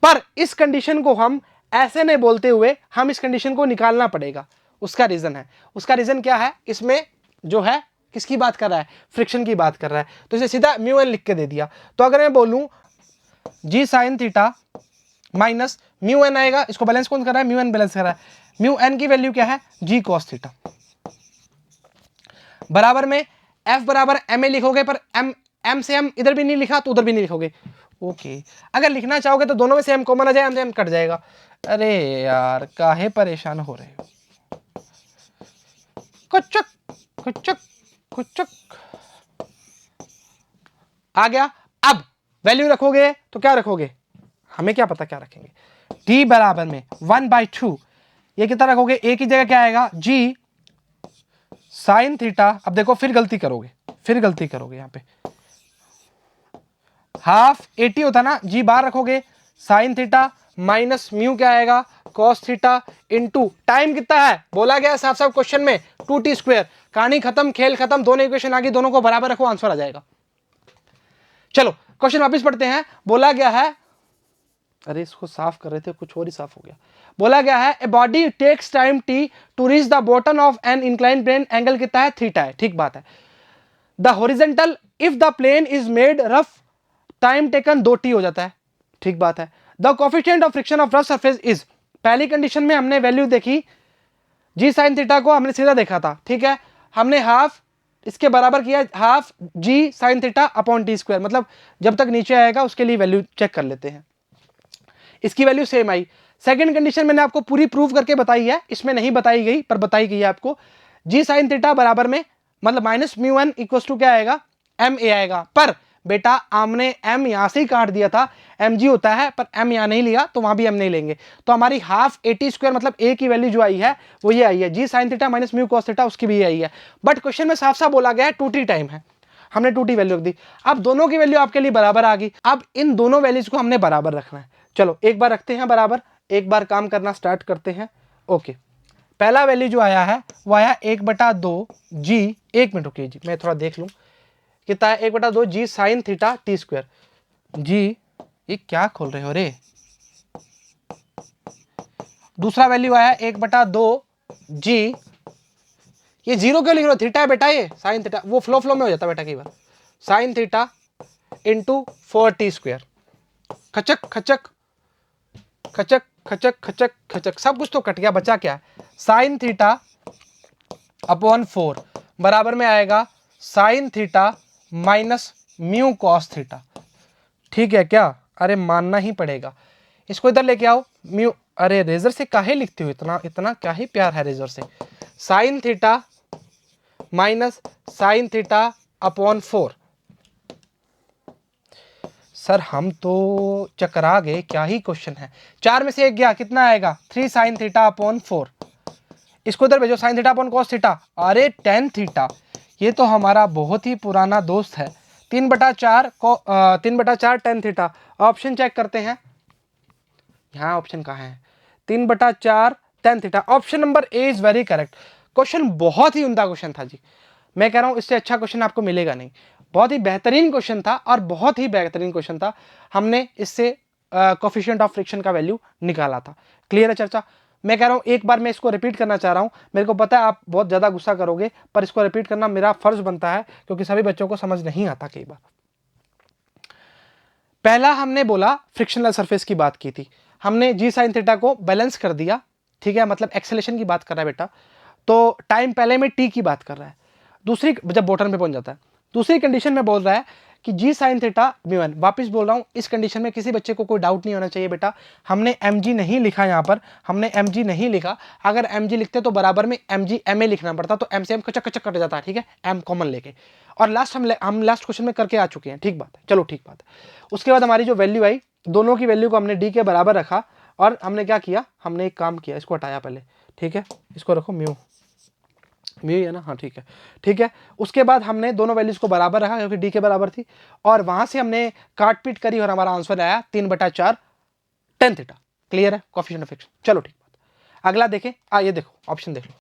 पर इस कंडीशन को हम ऐसे नहीं बोलते हुए हम इस कंडीशन को निकालना पड़ेगा। उसका रीजन है, उसका रीजन क्या है, इसमें जो है किसकी बात कर रहा है, फ्रिक्शन की बात कर रहा है, तो इसे सीधा म्यू एन लिख के दे दिया। तो अगर मैं बोलूं g sine theta minus mu N आएगा, इसको बैलेंस कौन कर रहा है, म्यू एन बैलेंस कर रहा है। म्यू एन की वैल्यू क्या है, जी कॉस थीटा, बराबर में एफ बराबर एम ए लिखोगे, पर एम से एम इधर भी नहीं लिखा तो उधर भी नहीं लिखोगे। ओके, अगर लिखना चाहोगे तो दोनों में से एम कॉमन आ जाए, एम से एम कट जाएगा। अरे यार काहे परेशान हो रहे हो, कुचक कुचक कुचक आ गया। अब वैल्यू रखोगे तो क्या रखोगे, हमें क्या पता क्या रखेंगे। टी बराबर में 1/2, ये कितना रखोगे, एक ही जगह क्या आएगा जी साइन थीटा। अब देखो फिर गलती करोगे यहां पे, हाफ 80 होता ना, जी बार रखोगे साइन थीटा माइनस म्यू क्या आएगा कॉस थीटा इनटू टाइम कितना है, बोला गया साफ साफ क्वेश्चन में 2t स्क्वायर। कहानी खत्म, खेल खत्म, दोनों इक्वेशन आ गई, दोनों को बराबर रखो, आंसर आ जाएगा। चलो क्वेश्चन वापस पढ़ते हैं। बोला गया है, अरे इसको साफ कर रहे थे कुछ और ही साफ हो गया। बोला गया है a body takes time t to reach the bottom of an inclined plane, angle कितना है, थीटा है, ठीक बात है। The horizontal if the plane is made rough, time taken 2t हो जाता है, ठीक बात है। The coefficient of friction of rough surface is, पहली कंडीशन में हमने वैल्यू देखी जी साइन थीटा को हमने सीधा देखा था, ठीक है, हमने हाफ इसके बराबर किया half g sine theta upon t square, मतलब जब तक नीचे आएगा उसके लिए वैल्यू चेक कर लेते हैं, इसकी वैल्यू सेम आई। सेकंड कंडीशन मैंने आपको पूरी प्रूव करके बताई है, इसमें नहीं बताई गई पर बताई गई है आपको, जी साइन थीटा बराबर में मतलब minus mu N equal to क्या आएगा, एम ए आएगा। पर बेटा हमने एम यहां से ही काट दिया था, एम जी होता है, पर एम यहां नहीं लिया तो वहां भी एम नहीं लेंगे, तो हमारी हाफ 80 स्क्वायर मतलब ए की वैल्यू जो आई है वो ये आई है, g sine theta minus mu cos theta उसकी भी आई है। बट क्वेश्चन में साफ साफ बोला गया है 2t टाइम है, हमने 2t वैल्यू रख दी। अब दोनों की वैल्यू आपके लिए बराबर आ गई, अब इन दोनों वैल्यूज को हमने बराबर रखना है। चलो एक बार रखते हैं बराबर, एक बार काम करना स्टार्ट करते हैं। ओके, पहला वैल्यू जो आया है वो आया 1/2 जी, एक मिनट रुकिए जी मैं थोड़ा देख लूं कितना है, 1/2 जी साइन थीटा टी स्क्वायर। जी ये क्या खोल रहे हो रे, दूसरा वैल्यू आया 1/2 जी, ये जीरो क्यों लिख रहे हो, थीटा है बेटा, ये साइन थीटा, वो फ्लो में हो जाता बेटा कई बार, sine theta into 4t square, खचक खचक खचक खचक खचक खचक, सब कुछ तो कट गया, बचा क्या, साइन थीटा अपॉन 4 बराबर में आएगा sign theta minus mu cos theta, ठीक है क्या, अरे मानना ही पड़ेगा। इसको इधर लेके आओ, म्यू, अरे रेजर से काहे लिखते हो, इतना इतना क्या ही प्यार है रेजर से, sign theta minus sign theta upon 4। Sir हम तो चकरा गए, क्या ही क्वेश्चन है, 4 में से 1 गया, कितना आएगा 3 साइन थीटा अपॉन 4, इसको इधर भेजो, sign theta upon cos theta, अरे टेन थीटा, ये तो हमारा बहुत ही पुराना दोस्त है, 3/4 को 3/4 टेन थीटा। ऑप्शन चेक करते हैं, यहाँ ऑप्शन कहाँ है, 3/4 tan theta, option number A is very correct. Question बहुत ही उम्दा क्वेश्चन था जी, मैं कह रहा हूँ इससे अच्छा क्वेश्चन आपको मिलेगा नहीं, बहुत ही बेहतरीन क्वेश्चन था और बहुत ही बेहतरीन क्वेश्चन था, हमने इससे कोएफिशिएंट ऑफ फ्रिक्शन का वैल्यू निकाला था। क्लियर है चर्चा, मैं कह रहा हूँ एक बार मैं इसको रिपीट करना चाह रहा हूँ, मेरे को पता है आप बहुत ज़्यादा गुस्सा करोगे पर इसको रिपीट करना मेरा फर्ज बनता है क्योंकि सभी बच्चों को समझ नहीं आता कई बार। पहला हमने बोला फ्रिक्शनल सरफेस की बात की थी, हमने जी साइन थीटा को बैलेंस कर दिया, ठीक है, मतलब एक्सेलेरेशन की बात कर रहा है बेटा, तो टाइम पहले में टी की बात कर रहा है, दूसरी जब बॉटम पे पहुंच जाता है, दूसरी कंडीशन में बोल रहा है कि जी साइन थीटा म्यू एन। वापिस बोल रहा हूँ, इस कंडीशन में किसी बच्चे को कोई डाउट नहीं होना चाहिए बेटा, हमने एम जी नहीं लिखा, यहाँ पर हमने एम जी नहीं लिखा, अगर एम जी लिखते तो बराबर में एम जी एम ए लिखना पड़ता, तो एम से एम कचक कचक कट जाता है, ठीक है, एम कॉमन लेके, और लास्ट हम लास्ट क्वेश्चन में करके आ चुके हैं, ठीक बात है, चलो ठीक बात है। उसके बाद हमारी जो वैल्यू आई, दोनों की वैल्यू को हमने डी के बराबर रखा और हमने क्या किया, हमने एक काम किया, इसको हटाया पहले, ठीक है, इसको रखो म्यू है ना, हाँ ठीक है, ठीक है। उसके बाद हमने दोनों वैल्यूज को बराबर रखा क्योंकि डी के बराबर थी, और वहां से हमने काट पीट करी और हमारा आंसर आया 3/4 tan थीटा। क्लियर है, कोएफिशिएंट ऑफ फ्रिक्शन। चलो ठीक बात, अगला देखें, ये देखो ऑप्शन देख लो।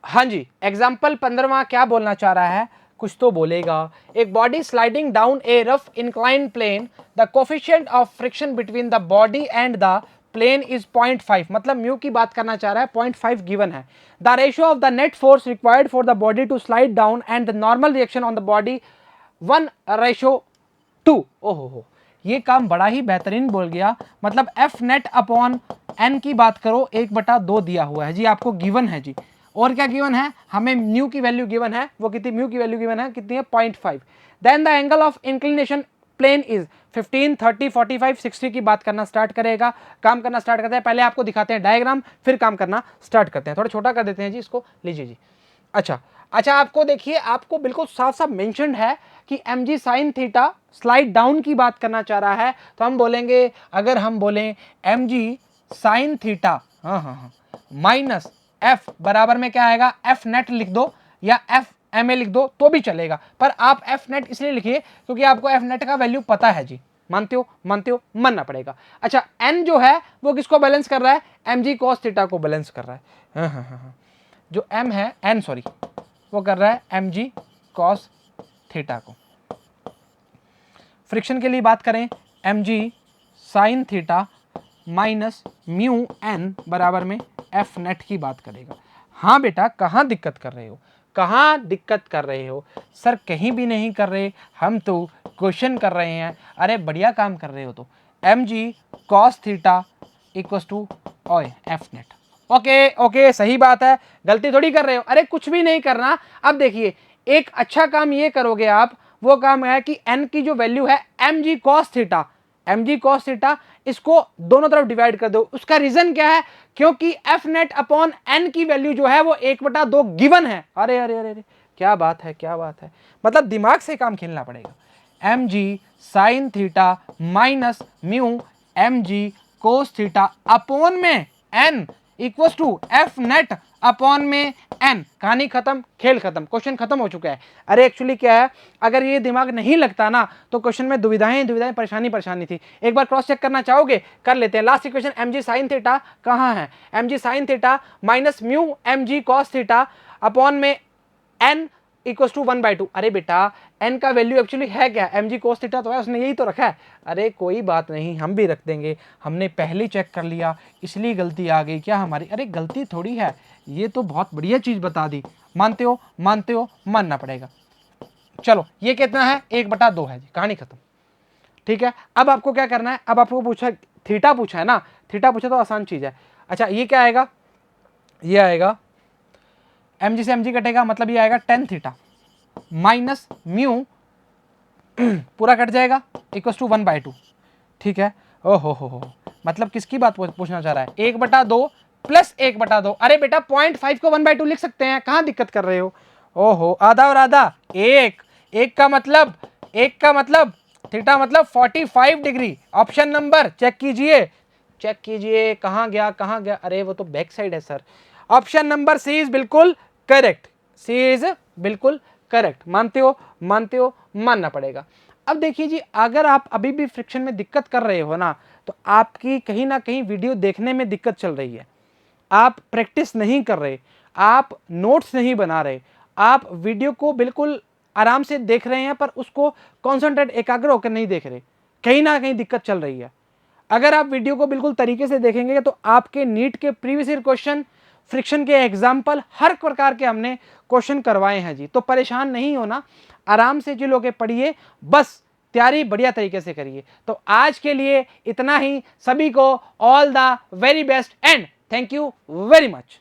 हाँ जी, एग्जाम्पल 15वां क्या बोलना चाह रहा है, कुछ तो बोलेगा। एक body sliding down a rough incline plane, the coefficient of friction between the body and the plane is 0.5, मतलब म्यू की बात करना चाह रहा है, 0.5 गिवन है। The ratio of the net force required for the body to slide down and the normal reaction on the body 1:2। ओहो, ये काम बड़ा ही बेहतरीन बोल गया, मतलब एफ नेट अपॉन एन की बात करो 1/2 दिया हुआ है जी, आपको गिवन है जी। और क्या गिवन है, हमें म्यू की वैल्यू गिवन है, वो कितनी, म्यू की वैल्यू गिवन है कितनी है, 0.5। Then the angle of inclination plane is 15, 30, 45, 60 की बात करना स्टार्ट करेगा, काम करना स्टार्ट करते हैं। पहले आपको दिखाते हैं डायग्राम, फिर काम करना स्टार्ट करते हैं। थोड़ा छोटा कर देते हैं जी इसको, लीजिए जी। अच्छा, आपको देखिए, आपको बिल्कुल साफ साफ मेंशन्ड है कि mg sin theta slide down की बात करना चाह रहा है, तो हम बोलेंगे, अगर हम बोलें mg sin theta minus f बराबर में क्या आएगा, f नेट लिख दो या f ma लिख दो तो भी चलेगा, पर आप f नेट इसलिए लिखिए क्योंकि आपको f नेट का वैल्यू पता है जी। मानते हो, मानना पड़ेगा। अच्छा, n जो है वो किसको बैलेंस कर रहा है, mg cos थीटा को बैलेंस कर रहा है। जो m है, n सॉरी, वो कर रहा है mg cos थीटा को। फ्रिक्शन के लिए बात करें, mg sin theta minus mu n बराबर में f नेट की बात करेगा। हाँ बेटा, कहाँ दिक्कत कर रहे हो, कहाँ दिक्कत कर रहे हो सर, कहीं भी नहीं कर रहे, हम तो क्वेश्चन कर रहे हैं। अरे बढ़िया काम कर रहे हो। तो mg cos theta equals to f net. Okay, सही बात है, गलती थोड़ी कर रहे हो, अरे कुछ भी नहीं करना। अब देखिए, एक अच्छा काम ये करोगे आप, वो काम है कि n की जो वैल्यू है mg cos थीटा, इसको दोनों तरफ डिवाइड कर दो। उसका रीजन क्या है, क्योंकि f नेट अपॉन n की वैल्यू जो है वो 1/2 गिवन है। अरे अरे अरे, क्या बात है, मतलब दिमाग से काम खेलना पड़ेगा। mg sin theta minus mu mg cos theta upon में n equals to f net upon में n। कहानी खत्म, खेल खत्म, क्वेश्चन खत्म हो चुका है। अरे एक्चुअली क्या है, अगर ये दिमाग नहीं लगता ना तो क्वेश्चन में दुविधाएं परेशानी थी। एक बार क्रॉस चेक करना चाहोगे, कर लेते हैं। Last equation mg sin theta कहाँ है, mg sin theta minus mu mg cos theta upon में n इक्वल्स टू 1/2। अरे बेटा, n का वैल्यू एक्चुअली है क्या, mg cos थीटा तो है, उसने यही तो रखा है। अरे कोई बात नहीं, हम भी रख देंगे, हमने पहले चेक कर लिया इसलिए गलती आ गई क्या हमारी। अरे गलती थोड़ी है, ये तो बहुत बढ़िया चीज बता दी। मानते हो, मानना पड़ेगा। चलो, ये कितना है, 1/2 है जी, कहानी खत्म। ठीक है, अब आपको क्या करना है, अब आपको पूछा, थीटा पूछा है ना, थीटा पूछा तो आसान चीज है। अच्छा, ये क्या आएगा, ये आएगा mg से mg कटेगा, मतलब ये आएगा tan थीटा माइनस म्यू पूरा कट जाएगा इक्वल्स टू 1/2। ठीक है, ओहो, मतलब किसकी बात पूछना चाह रहा है, 1/2 प्लस 1/2। अरे बेटा 0.5 को 1/2 लिख सकते हैं, कहां दिक्कत कर रहे हो। ओहो, आधा और आधा, एक का मतलब थीटा मतलब 45 डिग्री। ऑप्शन नंबर चेक कीजिए, कहां गया। अरे वो तो बैक साइड है sir. Option number C is बिल्कुल करेक्ट। मानते हो, मानना पड़ेगा। अब देखिए जी, अगर आप अभी भी फ्रिक्शन में दिक्कत कर रहे हो ना, तो आपकी कहीं ना कहीं वीडियो देखने में दिक्कत चल रही है। आप प्रैक्टिस नहीं कर रहे, आप नोट्स नहीं बना रहे, आप वीडियो को बिल्कुल आराम से देख रहे हैं पर उसको कॉन्सेंट्रेट, एकाग्र होकर नहीं देख रहे, कहीं ना कहीं दिक्कत चल रही है। अगर आप वीडियो को बिल्कुल तरीके से देखेंगे तो आपके नीट के प्रीवियस ईयर क्वेश्चन, फ्रिक्शन के एग्जाम्पल, हर प्रकार के हमने क्वेश्चन करवाए हैं जी। तो परेशान नहीं होना, आराम से जो लोग पढ़िए, बस तैयारी बढ़िया तरीके से करिए। तो आज के लिए इतना ही, सभी को all the very best and thank you very much.